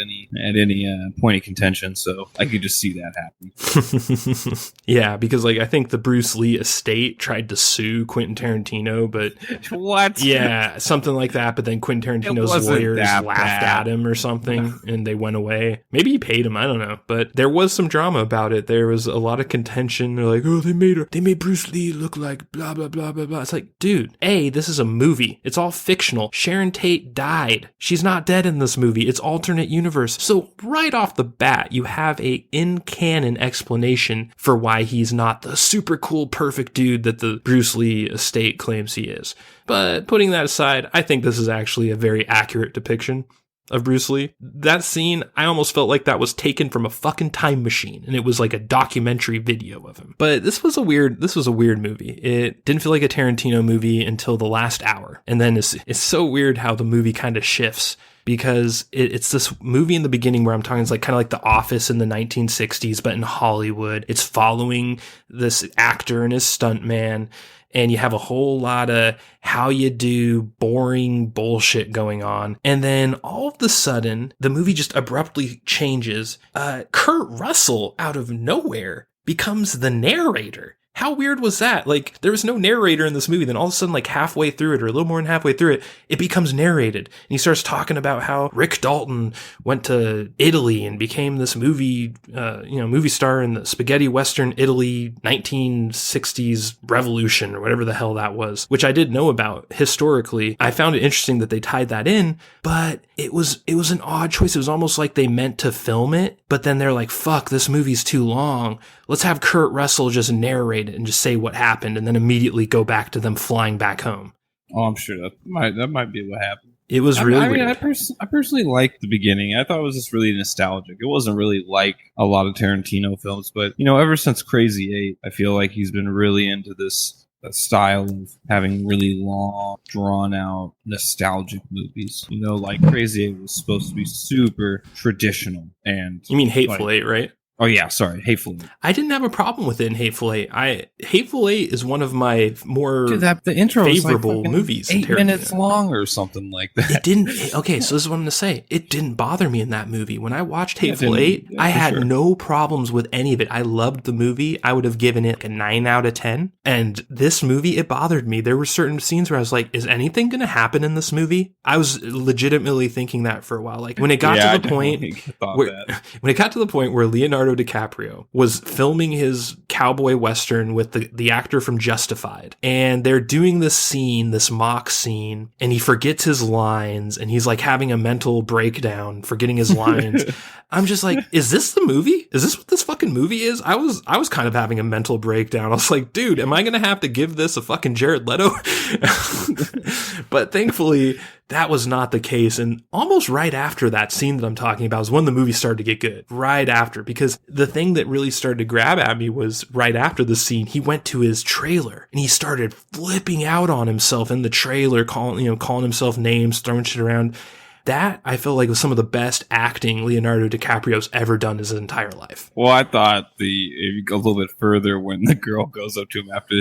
any point of contention. So I could just see that happening. Yeah, because like I think the Bruce Lee estate tried to sue Quentin Tarantino, but what? Yeah, something like that. But then Quentin Tarantino's lawyers laughed at him or something, and they went away. Maybe he paid him. I don't know. But there was some drama about it. There was a lot of contention. They're like, oh, they made Bruce Lee look like blah blah blah blah blah. It's like, dude, this is a movie. It's all fictional. Sharon Tate died. She's not dead in this movie. It's alternate universe. So right off the bat, you have a in-canon explanation for why he's not the super cool, perfect dude that the Bruce Lee estate claims he is. But putting that aside, I think this is actually a very accurate depiction of Bruce Lee. That scene, I almost felt like that was taken from a fucking time machine, and it was like a documentary video of him. But this was a weird movie. It didn't feel like a Tarantino movie until the last hour. And then it's so weird how the movie kind of shifts. Because it's this movie in the beginning where I'm talking, it's like kind of like The Office in the 1960s, but in Hollywood. It's following this actor and his stuntman, and you have a whole lot of how you do boring bullshit going on. And then all of a sudden, the movie just abruptly changes. Kurt Russell, out of nowhere, becomes the narrator. How weird was that? Like, there was no narrator in this movie. Then all of a sudden, like halfway through it, or a little more than halfway through it, it becomes narrated. And he starts talking about how Rick Dalton went to Italy and became this movie star in the spaghetti western Italy 1960s revolution, or whatever the hell that was, which I did know about historically. I found it interesting that they tied that in, but it was an odd choice. It was almost like they meant to film it, but then they're like, fuck, this movie's too long. Let's have Kurt Russell just narrate it and just say what happened, and then immediately go back to them flying back home. Oh, I'm sure that might be what happened. It was really weird. I personally liked the beginning. I thought it was just really nostalgic. It wasn't really like a lot of Tarantino films, but ever since Crazy 8, I feel like he's been really into this style of having really long, drawn-out, nostalgic movies. Like Crazy 8 was supposed to be super traditional. And you mean Hateful Eight, right? Oh, yeah, sorry. Hateful Eight. I didn't have a problem with it in Hateful Eight. Hateful Eight is one of my more the intro favorable like movies. 8 minutes long or something like that. It didn't. Okay, so this is what I'm going to say. It didn't bother me in that movie. When I watched Hateful Eight, I had no problems with any of it. I loved the movie. I would have given it like a 9 out of 10. And this movie, it bothered me. There were certain scenes where I was like, is anything going to happen in this movie? I was legitimately thinking that for a while. Like when it got to the point where Leonardo DiCaprio was filming his cowboy western with the actor from Justified, and they're doing this mock scene, and he forgets his lines, and he's like having a mental breakdown, forgetting his lines. I'm just like, is this the movie? Is this what this fucking movie is? I was kind of having a mental breakdown. I was like, dude, am I going to have to give this a fucking Jared Leto? But thankfully, that was not the case. And almost right after that scene that I'm talking about is when the movie started to get good. Right after. Because the thing that really started to grab at me was right after the scene, he went to his trailer and he started flipping out on himself in the trailer, calling himself names, throwing shit around. That, I feel like, was some of the best acting Leonardo DiCaprio's ever done his entire life. Well, I thought if you go a little bit further, when the girl goes up to him after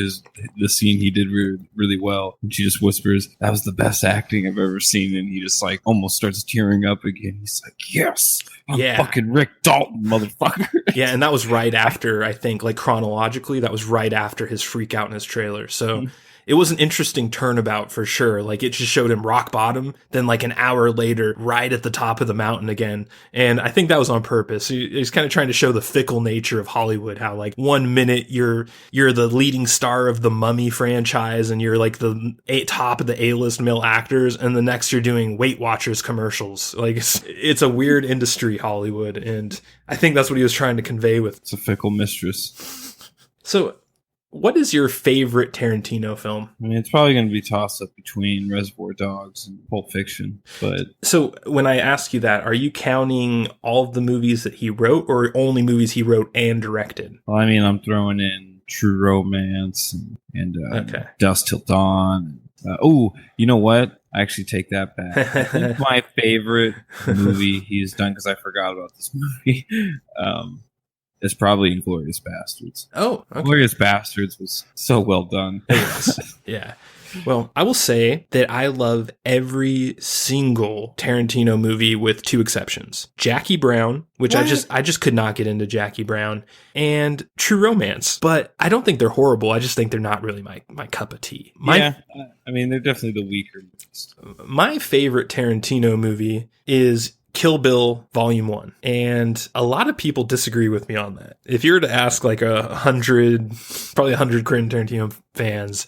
the scene he did really, really well, and she just whispers, that was the best acting I've ever seen, and he just like almost starts tearing up again. He's like, yes, I'm fucking Rick Dalton, motherfucker. Yeah, and that was right after, I think, like chronologically, that was right after his freak out in his trailer. So it was an interesting turnabout for sure. Like, it just showed him rock bottom, then like an hour later, right at the top of the mountain again. And I think that was on purpose. He's kind of trying to show the fickle nature of Hollywood, how like 1 minute you're the leading star of the Mummy franchise and you're like the top of the A-list male actors, and the next you're doing Weight Watchers commercials. Like, it's a weird industry, Hollywood, and I think that's what he was trying to convey with. It's a fickle mistress. So, what is your favorite Tarantino film? I mean, it's probably going to be tossed up between Reservoir Dogs and Pulp Fiction, but... So, when I ask you that, are you counting all of the movies that he wrote, or only movies he wrote and directed? Well, I mean, I'm throwing in True Romance and Dusk Till Dawn. You know what? I actually take that back. I think my favorite movie he's done, because I forgot about this movie, is probably Inglourious Bastards. Oh, okay. Inglourious Bastards was so well done. Yeah. Well, I will say that I love every single Tarantino movie with two exceptions. Jackie Brown, which I just could not get into Jackie Brown, and True Romance. But I don't think they're horrible. I just think they're not really my cup of tea. I mean, they're definitely the weaker movies. My favorite Tarantino movie is Kill Bill Volume 1. And a lot of people disagree with me on that. If you were to ask like 100 Quentin Tarantino fans,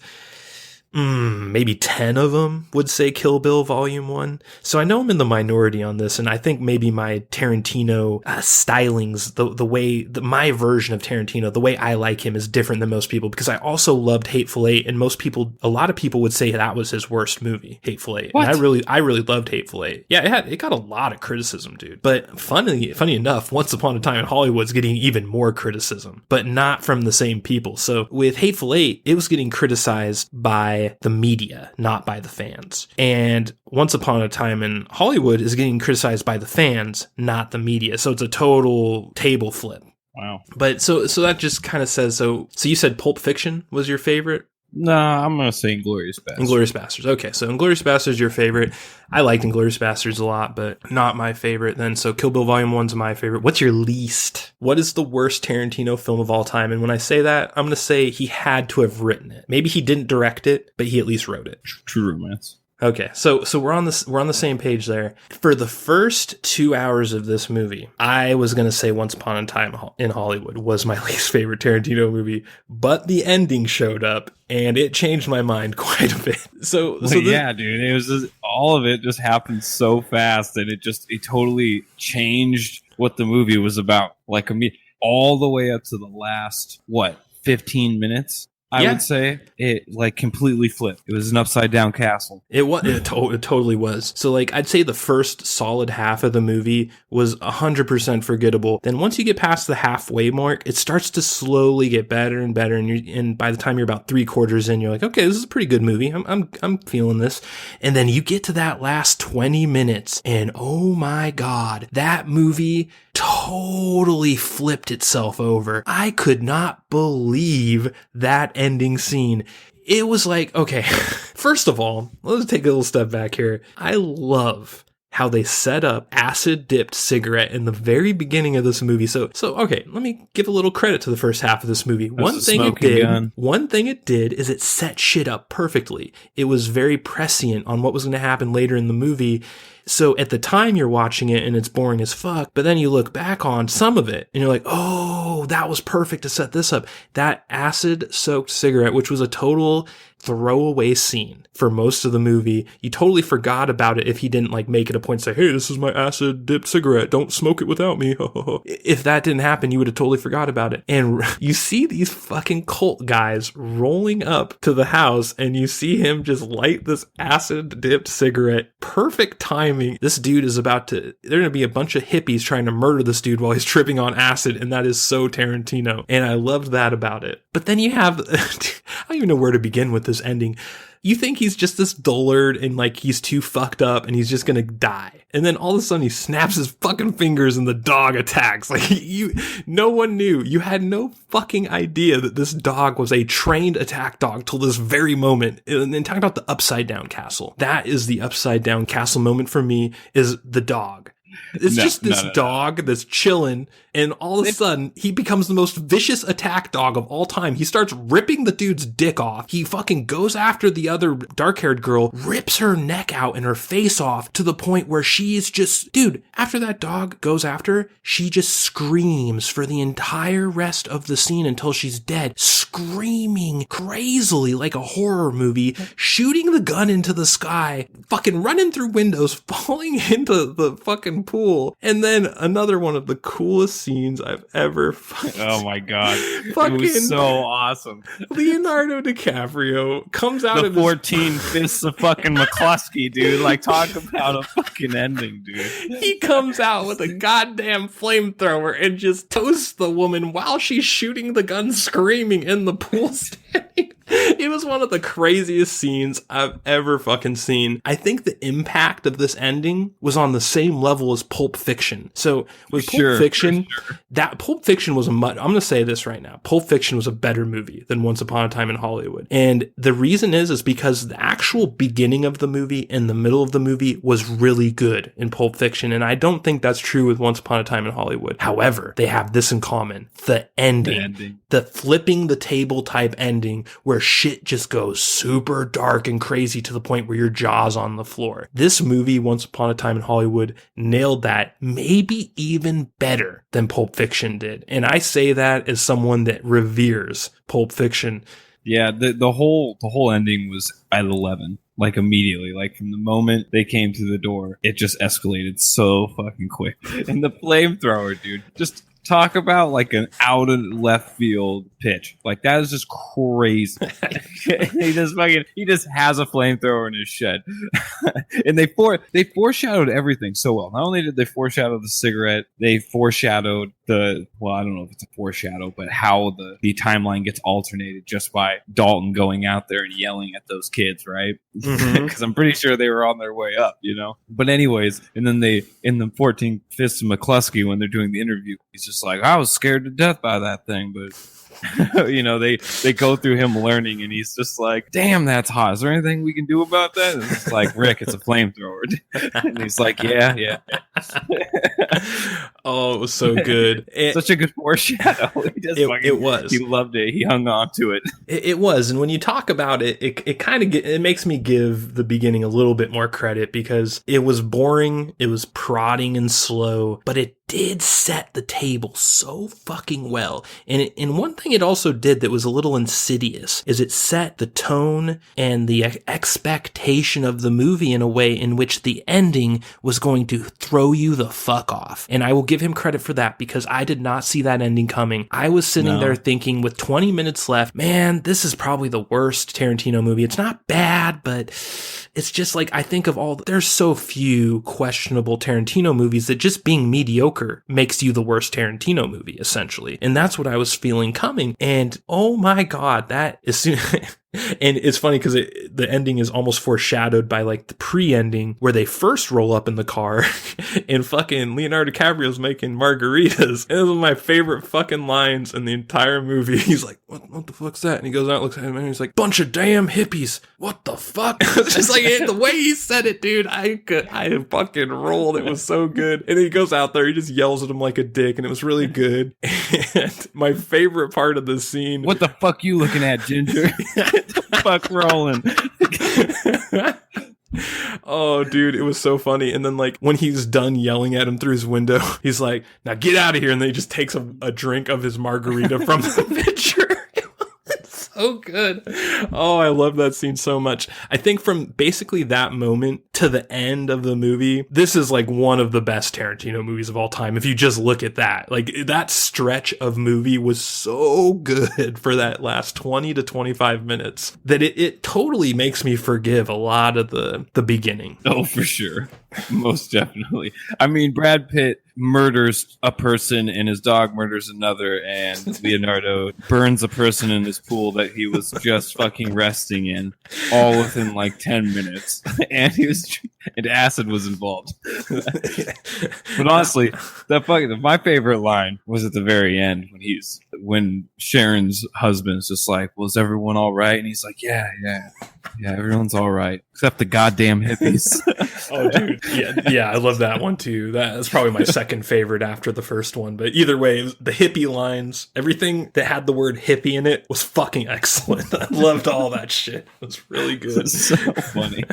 maybe 10 of them would say Kill Bill Volume 1. So I know I'm in the minority on this, and I think maybe my Tarantino stylings, my version of Tarantino, the way I like him is different than most people, because I also loved Hateful Eight, and a lot of people would say that was his worst movie, Hateful Eight. What? And I really loved Hateful Eight. Yeah, it got a lot of criticism, dude. But funny enough, Once Upon a Time in Hollywood's getting even more criticism, but not from the same people. So with Hateful Eight, it was getting criticized by the media, not by the fans. And Once Upon a Time in Hollywood is getting criticized by the fans, not the media. So it's a total table flip. Wow. But so that just kind of says, so you said Pulp Fiction was your favorite? Nah, I'm gonna say Inglourious Basterds. Inglourious Basterds. Okay, so Inglourious Basterds is your favorite. I liked Inglourious Basterds a lot, but not my favorite then. So Kill Bill Volume 1's my favorite. What's your least? What is the worst Tarantino film of all time? And when I say that, I'm going to say he had to have written it. Maybe he didn't direct it, but he at least wrote it. True Romance. Okay, so we're on the same page there. For the first 2 hours of this movie, I was gonna say Once Upon a Time in Hollywood was my least favorite Tarantino movie, but the ending showed up and it changed my mind quite a bit. Yeah, dude, it was just, all of it just happened so fast, and it totally changed what the movie was about. Like all the way up to the last 15 minutes. I would say it like completely flipped. It was an upside down castle. It totally was. So like I'd say the first solid half of the movie was 100% forgettable. Then once you get past the halfway mark, it starts to slowly get better and better. And by the time you're about 3/4 in, you're like, okay, this is a pretty good movie. I'm feeling this. And then you get to that last 20 minutes, and oh my God, that movie totally flipped itself over. I could not believe that ending scene. It was like, okay, first of all, let's take a little step back here. I love how they set up acid dipped cigarette in the very beginning of this movie. So okay, let me give a little credit to the first half of this movie. One thing it did is it set shit up perfectly. It was very prescient on what was going to happen later in the movie. So at the time you're watching it and it's boring as fuck, but then you look back on some of it and you're like, oh, that was perfect to set this up. That acid soaked cigarette, which was a total throwaway scene for most of the movie. You totally forgot about it if he didn't like make it a point to say, hey, this is my acid dipped cigarette. Don't smoke it without me. If that didn't happen, you would have totally forgot about it. And you see these fucking cult guys rolling up to the house and you see him just light this acid dipped cigarette. Perfect timing. This dude is there are going to be a bunch of hippies trying to murder this dude while he's tripping on acid. And that is so Tarantino. And I loved that about it. But then you have, I don't even know where to begin with this ending. You think he's just this dullard and like he's too fucked up and he's just gonna die. And then all of a sudden he snaps his fucking fingers and the dog attacks. Like no one knew. You had no fucking idea that this dog was a trained attack dog till this very moment. And then talking about the upside down castle. That is the upside down castle moment for me, is the dog. It's just this dog that's chilling, and all of a sudden, he becomes the most vicious attack dog of all time. He starts ripping the dude's dick off. He fucking goes after the other dark-haired girl, rips her neck out and her face off to the point where she's just... Dude, after that dog goes after her, she just screams for the entire rest of the scene until she's dead. Screaming crazily like a horror movie, shooting the gun into the sky, fucking running through windows, falling into the fucking pool. And then another one of the coolest scenes I've ever fucking... Oh my God. It was so awesome. Leonardo DiCaprio comes out the of 14 fists of fucking McCluskey, dude. Like, talk about a fucking ending, dude. He comes out with a goddamn flamethrower and just toasts the woman while she's shooting the gun, screaming in the pool standing. It was one of the craziest scenes I've ever fucking seen. I think the impact of this ending was on the same level as Pulp Fiction. So with Pulp Fiction, that Pulp Fiction was I'm going to say this right now. Pulp Fiction was a better movie than Once Upon a Time in Hollywood. And the reason is because the actual beginning of the movie and the middle of the movie was really good in Pulp Fiction. And I don't think that's true with Once Upon a Time in Hollywood. However, they have this in common. The ending. The flipping the table type ending where shit just goes super dark and crazy to the point where your jaw's on the floor. This movie, Once Upon a Time in Hollywood, nailed that maybe even better than Pulp Fiction did. And I say that as someone that reveres Pulp Fiction. Yeah, the whole ending was at 11. Like immediately, like from the moment they came to the door, it just escalated so fucking quick. And the flamethrower, dude, just talk about like an out of left field pitch. Like that is just crazy. he just has a flamethrower in his shed. And they foreshadowed everything so well. Not only did they foreshadow the cigarette, they foreshadowed I don't know if it's a foreshadow, but how the timeline gets alternated just by Dalton going out there and yelling at those kids, right? Because I'm pretty sure they were on their way up, But anyways, and then in the 14 Fists of McCluskey, when they're doing the interview, he's just like, I was scared to death by that thing, but they go through him learning, and he's just like, damn, that's hot. Is there anything we can do about that? And it's like, Rick, it's a flamethrower. And he's like, yeah. Oh, it was so good. Such a good foreshadow. It was. He loved it. He hung on to it. It was. And when you talk about it, it kind of it makes me give the beginning a little bit more credit, because it was boring. It was prodding and slow, but it did set the table so fucking well. And one thing it also did that was a little insidious is it set the tone and the expectation of the movie in a way in which the ending was going to throw you the fuck off. And I will give him credit for that, because I did not see that ending coming. I was sitting there thinking, with 20 minutes left, man, this is probably the worst Tarantino movie. It's not bad, but it's just like, I think of there's so few questionable Tarantino movies that just being mediocre makes you the worst Tarantino movie, essentially. And that's what I was feeling coming. And oh my God, that is soon. And it's funny because the ending is almost foreshadowed by like the pre-ending where they first roll up in the car and fucking Leonardo DiCaprio's making margaritas. And it was my favorite fucking lines in the entire movie. He's like, what the fuck's that? And he goes out and looks at him and he's like, bunch of damn hippies. What the fuck? It's just like the way he said it, dude. I fucking rolled. It was so good. And he goes out there, he just yells at him like a dick, and it was really good. And my favorite part of the scene. What the fuck you looking at, Ginger? Fuck rolling. Oh, dude, it was so funny. And then, like, when he's done yelling at him through his window, he's like, now get out of here. And then he just takes a drink of his margarita from the pitcher. It's so good. Oh, I love that scene so much. I think from basically that moment to the end of the movie, this is like one of the best Tarantino movies of all time. If you just look at that, like that stretch of movie was so good for that last 20 to 25 minutes that it totally makes me forgive a lot of the beginning. Oh, for sure. Most definitely. I mean, Brad Pitt murders a person and his dog murders another, and Leonardo burns a person in his pool that he was just fucking resting in, all within like 10 minutes. And acid was involved. But honestly, my favorite line was at the very end when Sharon's husband's just like, well, is everyone all right? And he's like, yeah, everyone's all right except the goddamn hippies. Oh, dude, yeah, I love that one too. That's probably my second favorite after the first one. But either way, the hippie lines, everything that had the word hippie in it was fucking excellent. I loved all that shit. It was really good. It's so funny.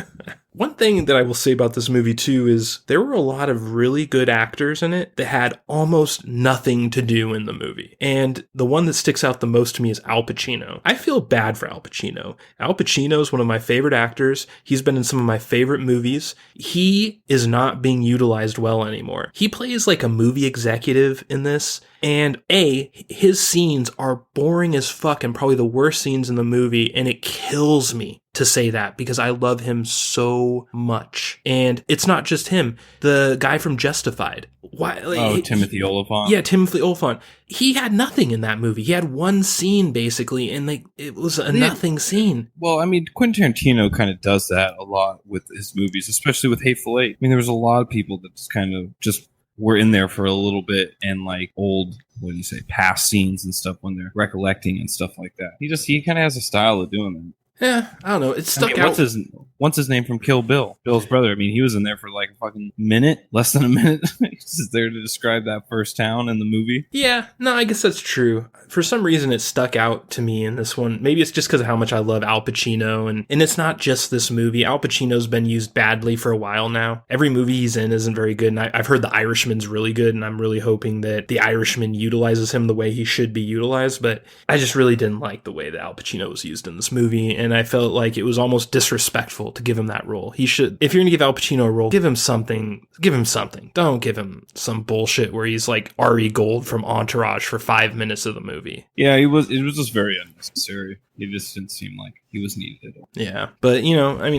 One thing that I will say about this movie too is there were a lot of really good actors in it that had almost nothing to do in the movie. And the one that sticks out the most to me is Al Pacino. I feel bad for Al Pacino. Al Pacino is one of my favorite actors. He's been in some of my favorite movies. He is not being utilized well anymore. He plays like a movie executive in this. And his scenes are boring as fuck and probably the worst scenes in the movie. And it kills me to say that because I love him so much. And it's not just him. The guy from Justified. Timothy Olyphant. Yeah, Timothy Olyphant. He had nothing in that movie. He had one scene basically, and it was a nothing scene. Well, I mean, Quentin Tarantino kind of does that a lot with his movies, especially with Hateful Eight. I mean, there was a lot of people that just were in there for a little bit and like old, past scenes and stuff when they're recollecting and stuff like that. He kind of has a style of doing that. Yeah, I don't know. It stuck out. What's his name from Kill Bill? Bill's brother. I mean, he was in there for like a fucking minute, less than a minute. He's just there to describe that first town in the movie. Yeah, no, I guess that's true. For some reason, it stuck out to me in this one. Maybe it's just because of how much I love Al Pacino. And it's not just this movie. Al Pacino's been used badly for a while now. Every movie he's in isn't very good. And I've heard The Irishman's really good. And I'm really hoping that The Irishman utilizes him the way he should be utilized. But I just really didn't like the way that Al Pacino was used in this movie. And I felt like it was almost disrespectful to give him that role. He should, if you're going to give Al Pacino a role, give him something. Don't give him some bullshit where he's like Ari Gold from Entourage for 5 minutes of the movie. Yeah, it was just very unnecessary. It just didn't seem like he was needed. Yeah. But,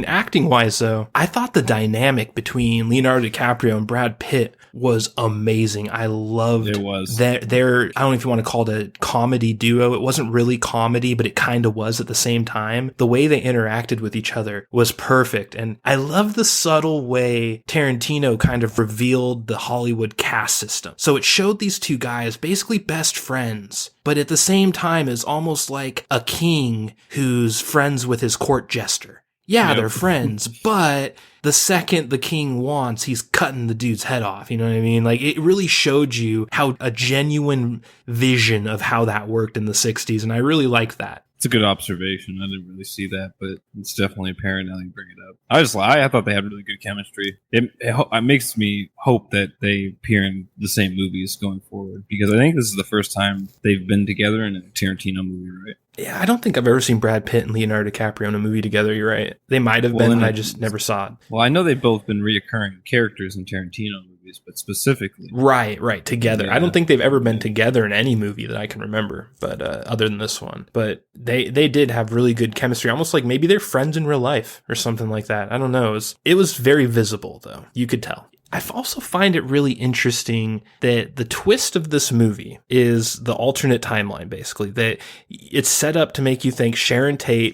acting wise, though, I thought the dynamic between Leonardo DiCaprio and Brad Pitt was amazing. I loved it was. their, I don't know if you want to call it a comedy duo. It wasn't really comedy, but it kind of was at the same time. The way they interacted with each other was perfect. And I love the subtle way Tarantino kind of revealed the Hollywood caste system. So it showed these two guys basically best friends, but at the same time is almost like a king who's friends with his court jester. Yeah, Yep. they're friends, but the second the king wants, he's cutting the dude's head off. You know what I mean? Like, it really showed you how a genuine vision of how that worked in the 60s, and I really liked that. It's a good observation. I didn't really see that, but it's definitely apparent now that you bring it up. I thought they had really good chemistry. It makes me hope that they appear in the same movies going forward, because I think this is the first time they've been together in a Tarantino movie, right? Yeah, I don't think I've ever seen Brad Pitt and Leonardo DiCaprio in a movie together. You're right. They might have been, and I just never saw it. Well, I know they've both been reoccurring characters in Tarantino movies, but specifically. Right, together. Yeah. I don't think they've ever been together in any movie that I can remember, but other than this one. But they did have really good chemistry, almost like maybe they're friends in real life or something like that. I don't know. It was very visible, though. You could tell. I also find it really interesting that the twist of this movie is the alternate timeline, basically, that it's set up to make you think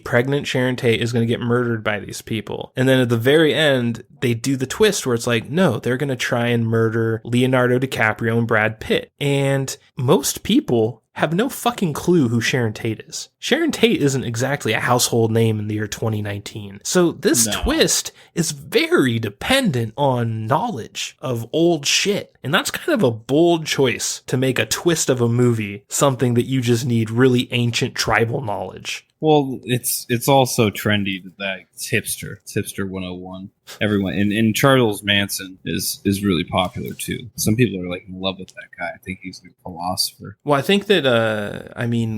pregnant Sharon Tate is going to get murdered by these people. And then at the very end, they do the twist where it's like, no, they're going to try and murder Leonardo DiCaprio and Brad Pitt. And most people have no fucking clue who Sharon Tate is. Sharon Tate isn't exactly a household name in the year 2019. So this twist is very dependent on knowledge of old shit. And that's kind of a bold choice to make a twist of a movie something that you just need really ancient tribal knowledge. Well, it's also trendy that it's hipster. It's hipster 101. Everyone and Charles Manson is really popular too. Some people are like in love with that guy. I think he's a philosopher. Well, I think that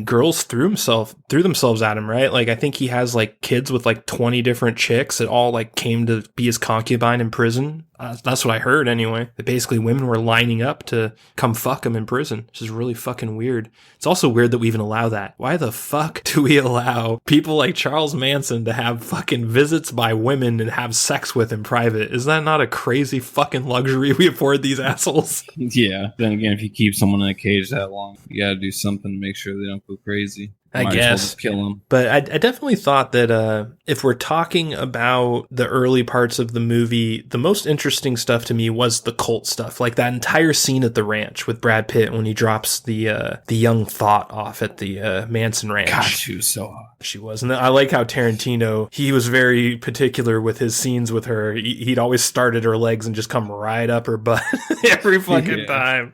girls threw themselves at him, right? Like, I think he has like kids with like 20 different chicks that all like came to be his concubine in prison. That's what I heard anyway. That basically women were lining up to come fuck him in prison, which is really fucking weird. It's also weird that we even allow that. Why the fuck do we allow people like Charles Manson to have fucking visits by women and have sex with in private? Is that not a crazy fucking luxury we afford these assholes? Yeah. Then again, if you keep someone in a cage that long, you gotta do something to make sure they don't go crazy. I Might guess. as well just kill him. But I definitely thought that if we're talking about the early parts of the movie, the most interesting stuff to me was the cult stuff. Like that entire scene at the ranch with Brad Pitt when he drops the young thought off at the Manson ranch. God, she was so hot. She was. And I like how Tarantino, he was very particular with his scenes with her. He'd always start at her legs and just come right up her butt every fucking time.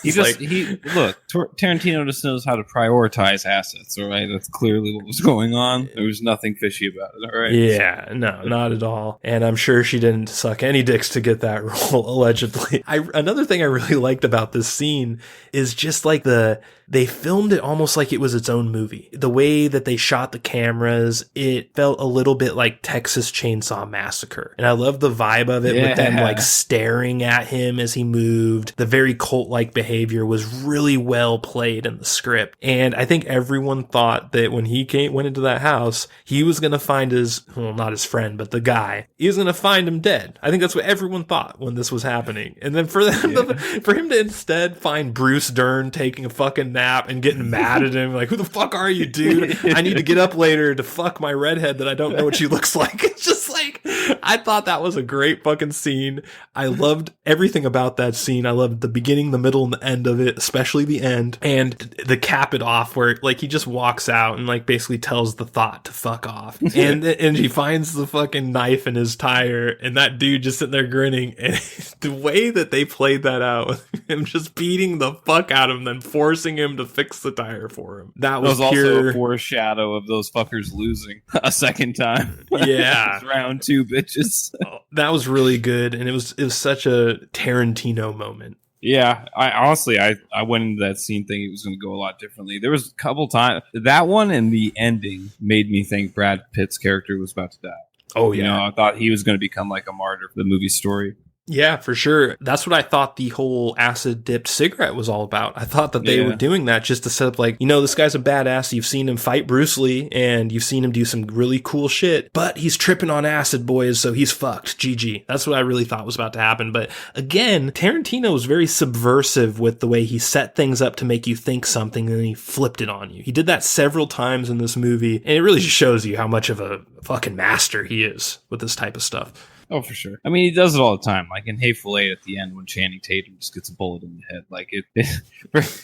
Tarantino just knows how to prioritize assets, all right? That's clearly what was going on. There was nothing fishy about it, all right? Yeah, no, not at all. And I'm sure she didn't suck any dicks to get that role, allegedly. Another thing I really liked about this scene is just like they filmed it almost like it was its own movie. The way that they shot the cameras, it felt a little bit like Texas Chainsaw Massacre. And I love the vibe of it with them like staring at him as he moved. The very cult-like behavior was really well played in the script. And I think everyone thought that when he went into that house, he was going to find not his friend, but the guy. He was going to find him dead. I think that's what everyone thought when this was happening. And then for him to instead find Bruce Dern taking a fucking nap and getting mad at him, like, who the fuck are you, dude? I need to get up later to fuck my redhead that I don't know what she looks like. It's just like, I thought that was a great fucking scene. I loved everything about that scene. I loved the beginning, the middle, and the end of it, especially the end. And the cap it off where like he just walks out and like basically tells the thought to fuck off. And he finds the fucking knife in his tire and that dude just sitting there grinning. And the way that they played that out, him just beating the fuck out of him, then forcing him to fix the tire for him. That was also a foreshadow of those fuckers losing a second time. Yeah. Round two, bitches. That was really good. And it was such a Tarantino moment. Yeah, I went into that scene thinking it was going to go a lot differently. There was a couple times, that one and the ending made me think Brad Pitt's character was about to die. Oh, yeah. I thought he was going to become like a martyr for the movie story. Yeah, for sure. That's what I thought the whole acid dipped cigarette was all about. I thought that they were doing that just to set up like, this guy's a badass. You've seen him fight Bruce Lee and you've seen him do some really cool shit, but he's tripping on acid, boys, so he's fucked. GG. That's what I really thought was about to happen. But again, Tarantino was very subversive with the way he set things up to make you think something and then he flipped it on you. He did that several times in this movie, and it really just shows you how much of a fucking master he is with this type of stuff. Oh, for sure. I mean, he does it all the time. Like in Hateful Eight at the end when Channing Tatum just gets a bullet in the head. Like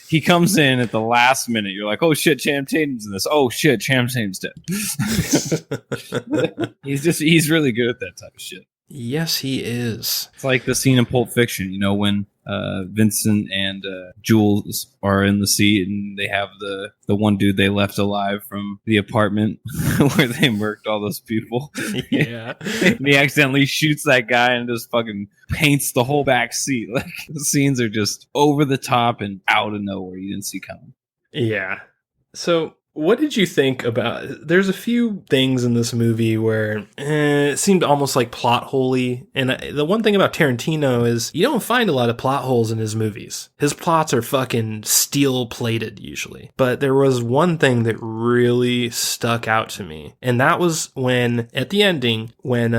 he comes in at the last minute. You're like, oh shit, Channing Tatum's in this. Oh shit, Channing Tatum's dead. He's really good at that type of shit. Yes, he is. It's like the scene in Pulp Fiction, when Vincent and Jules are in the seat and they have the one dude they left alive from the apartment where they murked all those people. Yeah. And he accidentally shoots that guy and just fucking paints the whole back seat. Like the scenes are just over the top and out of nowhere you didn't see coming. Yeah. So what did you think about, there's a few things in this movie where it seemed almost like plot holey. And the one thing about Tarantino is you don't find a lot of plot holes in his movies. His plots are fucking steel plated usually. But there was one thing that really stuck out to me. And that was when, at the ending, when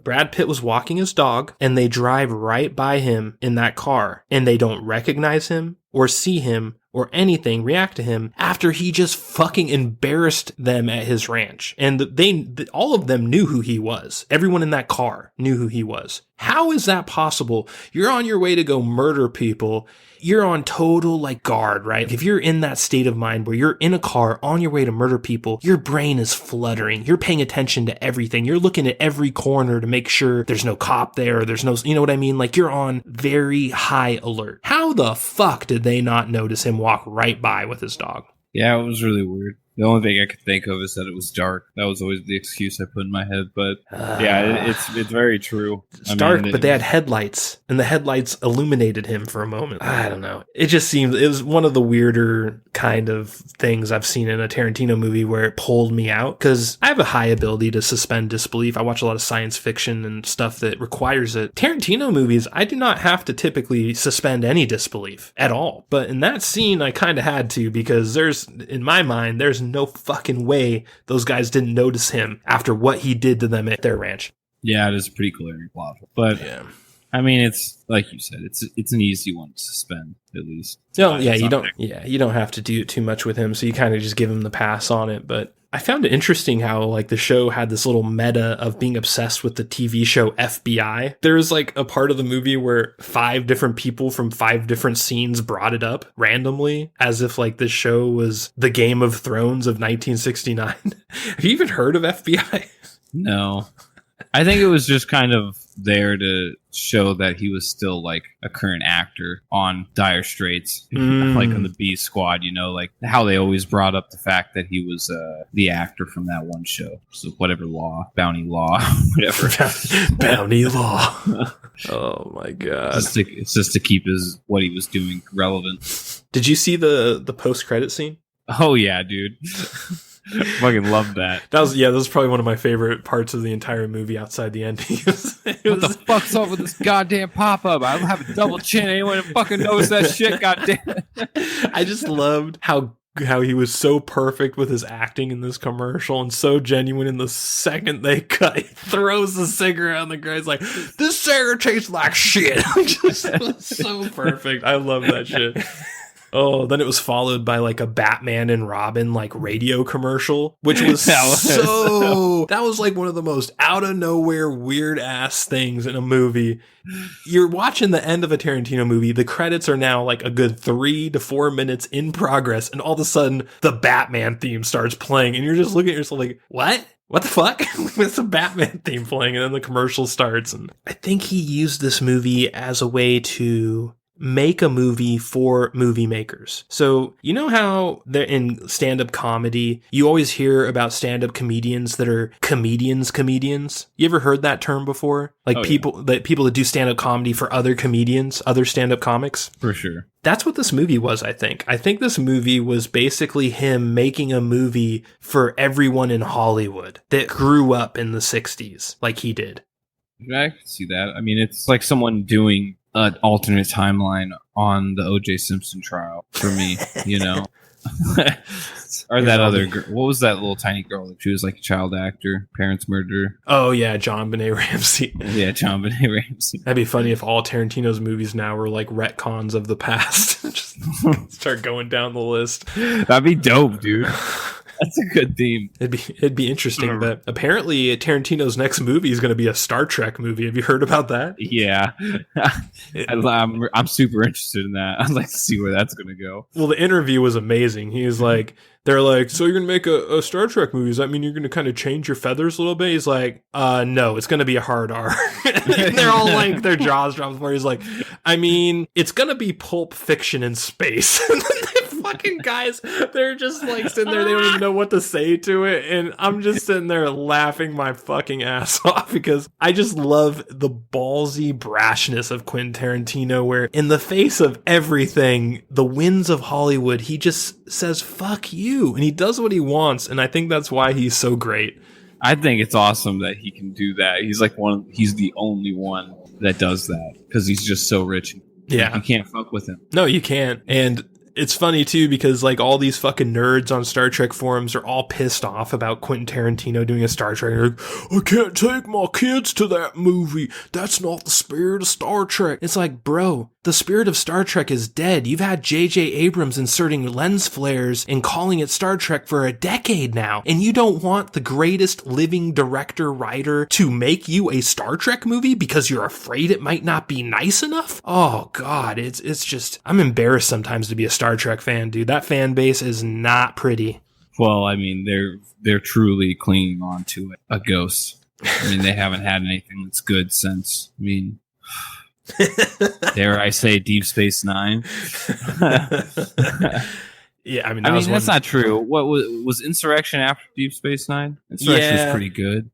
Brad Pitt was walking his dog and they drive right by him in that car and they don't recognize him or see him or anything, react to him after he just fucking embarrassed them at his ranch. And all of them knew who he was. Everyone in that car knew who he was. How is that possible? You're on your way to go murder people. You're on total guard, right? If you're in that state of mind where you're in a car on your way to murder people, your brain is fluttering. You're paying attention to everything. You're looking at every corner to make sure there's no cop there. Or there's no, you know what I mean? Like you're on very high alert. How the fuck did they not notice him walk right by with his dog? Yeah, it was really weird. The only thing I could think of is that it was dark. That was always the excuse I put in my head. But it's very true. It's dark, but they had headlights, and the headlights illuminated him for a moment. I don't know. It just seemed, it was one of the weirder kind of things I've seen in a Tarantino movie where it pulled me out. Because I have a high ability to suspend disbelief. I watch a lot of science fiction and stuff that requires it. Tarantino movies, I do not have to typically suspend any disbelief at all. But in that scene, I kind of had to, because in my mind, there's no fucking way those guys didn't notice him after what he did to them at their ranch. Yeah, it is a pretty glaring plot. But yeah. I mean, it's like you said, it's an easy one to suspend at least. No, yeah, you don't have to do it too much with him, so you kind of just give him the pass on it. But I found it interesting how the show had this little meta of being obsessed with the TV show FBI. There's a part of the movie where 5 different people from 5 different scenes brought it up randomly as if the show was the Game of Thrones of 1969. Have you even heard of FBI? No. I think it was just kind of there to show that he was still a current actor on Dire Straits, on the B Squad, how they always brought up the fact that he was the actor from that one show. So whatever Bounty Law, whatever. Bounty Law. Oh my God. It's just to keep what he was doing relevant. Did you see the post-credit scene? Oh yeah, dude. I fucking love that. That was probably one of my favorite parts of the entire movie outside the ending. What the fuck's up with this goddamn pop-up? I don't have a double chin. Anyone fucking knows that shit, goddamn. I just loved how he was so perfect with his acting in this commercial and so genuine. In the second they cut, he throws the cigarette on the ground. He's like, this cigarette tastes like shit. Just so perfect. I love that shit. Oh, then it was followed by a Batman and Robin radio commercial, which was that was one of the most out of nowhere weird ass things in a movie. You're watching the end of a Tarantino movie. The credits are now a good 3 to 4 minutes in progress. And all of a sudden the Batman theme starts playing and you're just looking at yourself what? What the fuck? It's a Batman theme playing and then the commercial starts. And I think he used this movie as a way to make a movie for movie makers. So you know how they're in stand-up comedy, you always hear about stand-up comedians that are comedians. You ever heard that term before? People that do stand-up comedy for other comedians, other stand-up comics? For sure. That's what this movie was, I think. I think this movie was basically him making a movie for everyone in Hollywood that grew up in the 60s like he did. I can see that. I mean, it's like someone doing an alternate timeline on the O.J. Simpson trial for me, you know? Or that other girl. What was that little tiny girl? She was like a child actor, parents murderer. Oh, yeah, John Benet Ramsey. Yeah, John Benet Ramsey. That'd be funny if all Tarantino's movies now were like retcons of the past. Just start going down the list. That'd be dope, dude. That's a good theme. It'd be interesting, but apparently Tarantino's next movie is going to be a Star Trek movie. Have you heard about that? Yeah. I'm super interested in that. I'd like to see where that's going to go. Well, the interview was amazing. He was like, they're like, so you're going to make a Star Trek movie. Does that mean you're going to kind of change your feathers a little bit? He's like, no, it's going to be a hard R. And they're all like, their jaws dropped where he's like, I mean, it's going to be Pulp Fiction in space. And then the fucking guys, they're just like sitting there. They don't even know what to say to it. And I'm just sitting there laughing my fucking ass off because I just love the ballsy brashness of Quentin Tarantino, where in the face of everything, the winds of Hollywood, he just says, fuck you. And he does what he wants. And I think that's why he's so great. I think it's awesome that he can do that. He's like he's the only one that does that because he's just so rich. Yeah. You can't fuck with him. No, you can't. And it's funny too because like all these fucking nerds on Star Trek forums are all pissed off about Quentin Tarantino doing a Star Trek. They're like, I can't take my kids to that movie. That's not the spirit of Star Trek. It's like, bro, the spirit of Star Trek is dead. You've had J.J. Abrams inserting lens flares and calling it Star Trek for a decade now, and you don't want the greatest living director-writer to make you a Star Trek movie because you're afraid it might not be nice enough? Oh, God, it's just, I'm embarrassed sometimes to be a Star Trek fan, dude. That fan base is not pretty. Well, I mean, they're truly clinging on to it. A ghost. I mean, they haven't had anything that's good since, I mean... dare I say Deep Space Nine? Yeah, I mean, that's not true. What was Insurrection after Deep Space Nine? Insurrection was pretty good.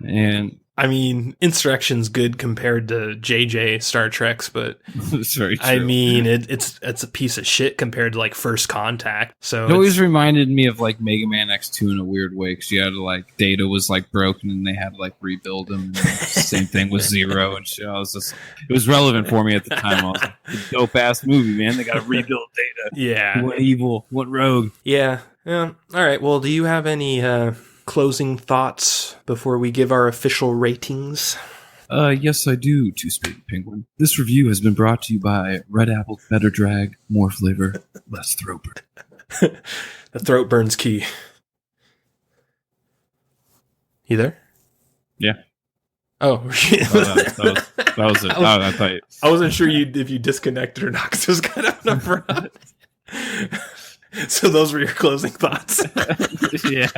And I mean, Insurrection's good compared to JJ Star Trek's, but it's very true. I mean, it's a piece of shit compared to like First Contact. So it always reminded me of like Mega Man X2 in a weird way because you had to like Data was like broken and they had to like rebuild him. And same thing with Zero and shit. It was relevant for me at the time. I was like, dope ass movie, man. They got to rebuild Data. Yeah, he went evil, went rogue. Yeah. All right. Well, do you have any closing thoughts before we give our official ratings? Yes, I do, Two-Spirited Penguin. This review has been brought to you by Red Apple, better drag, more flavor, less throat burn. The throat burn's key. You there? Yeah. Oh, that was it. I wasn't sure if you disconnected or not because it was kind of an abrupt. So those were your closing thoughts. Yeah.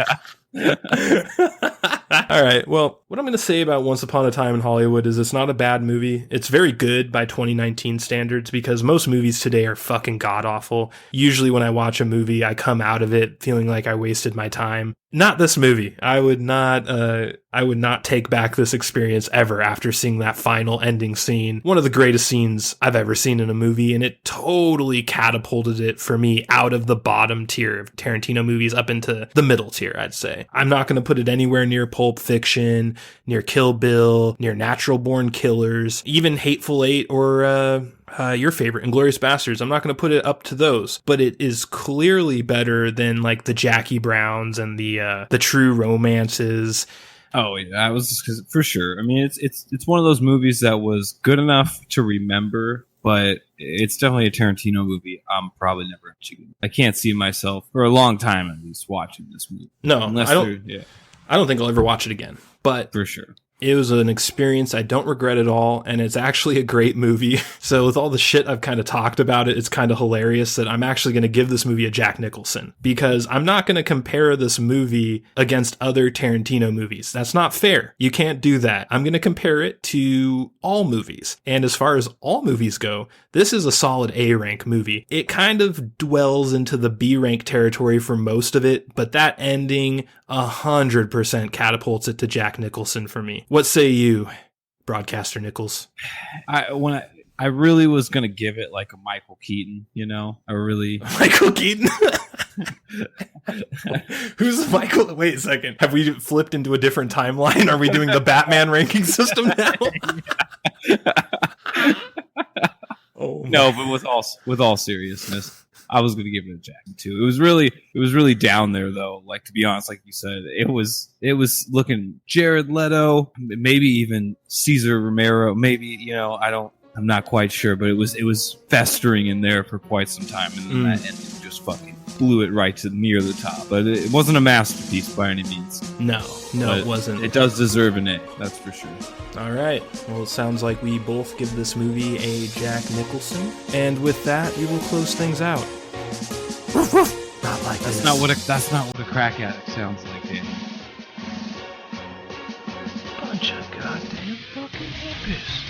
All right. Well, what I'm going to say about Once Upon a Time in Hollywood is it's not a bad movie. It's very good by 2019 standards because most movies today are fucking god-awful. Usually when I watch a movie, I come out of it feeling like I wasted my time. Not this movie. I would not take back this experience ever after seeing that final ending scene. One of the greatest scenes I've ever seen in a movie, and it totally catapulted it for me out of the bottom tier of Tarantino movies up into the middle tier, I'd say. I'm not going to put it anywhere near Pulp Fiction, near Kill Bill, near Natural Born Killers, even Hateful Eight or your favorite, Inglourious Bastards. I'm not going to put it up to those, but it is clearly better than like the Jackie Browns and the True Romances. Oh yeah, I was just for sure. I mean, it's one of those movies that was good enough to remember, but it's definitely a Tarantino movie. I'm probably never achieving. I can't see myself for a long time at least watching this movie. No, I don't think I'll ever watch it again. But for sure. It was an experience I don't regret at all, and it's actually a great movie. So with all the shit I've kind of talked about it, it's kind of hilarious that I'm actually going to give this movie a Jack Nicholson, because I'm not going to compare this movie against other Tarantino movies. That's not fair. You can't do that. I'm going to compare it to all movies. And as far as all movies go, this is a solid A-rank movie. It kind of dwells into the B-rank territory for most of it, but that ending 100% catapults it to Jack Nicholson for me. What say you, Broadcaster Nickels? I really was gonna give it like a Michael Keaton, you know? Michael Keaton? Who's Michael? Wait a second. Have we flipped into a different timeline? Are we doing the Batman ranking system now? Oh no, but with all seriousness, I was going to give it a Jack too. It was really down there though. Like, to be honest, like you said, it was looking Jared Leto, maybe even Cesar Romero, maybe, I'm not quite sure, but it was festering in there for quite some time, and then that ending just fucking blew it right to near the top. But it wasn't a masterpiece by any means. No, but it wasn't. It does deserve an A, that's for sure. All right. Well, it sounds like we both give this movie a Jack Nicholson, and with that, we will close things out. Not like that's this. That's not what a crack addict sounds like, Danny. Bunch of goddamn fucking hippies.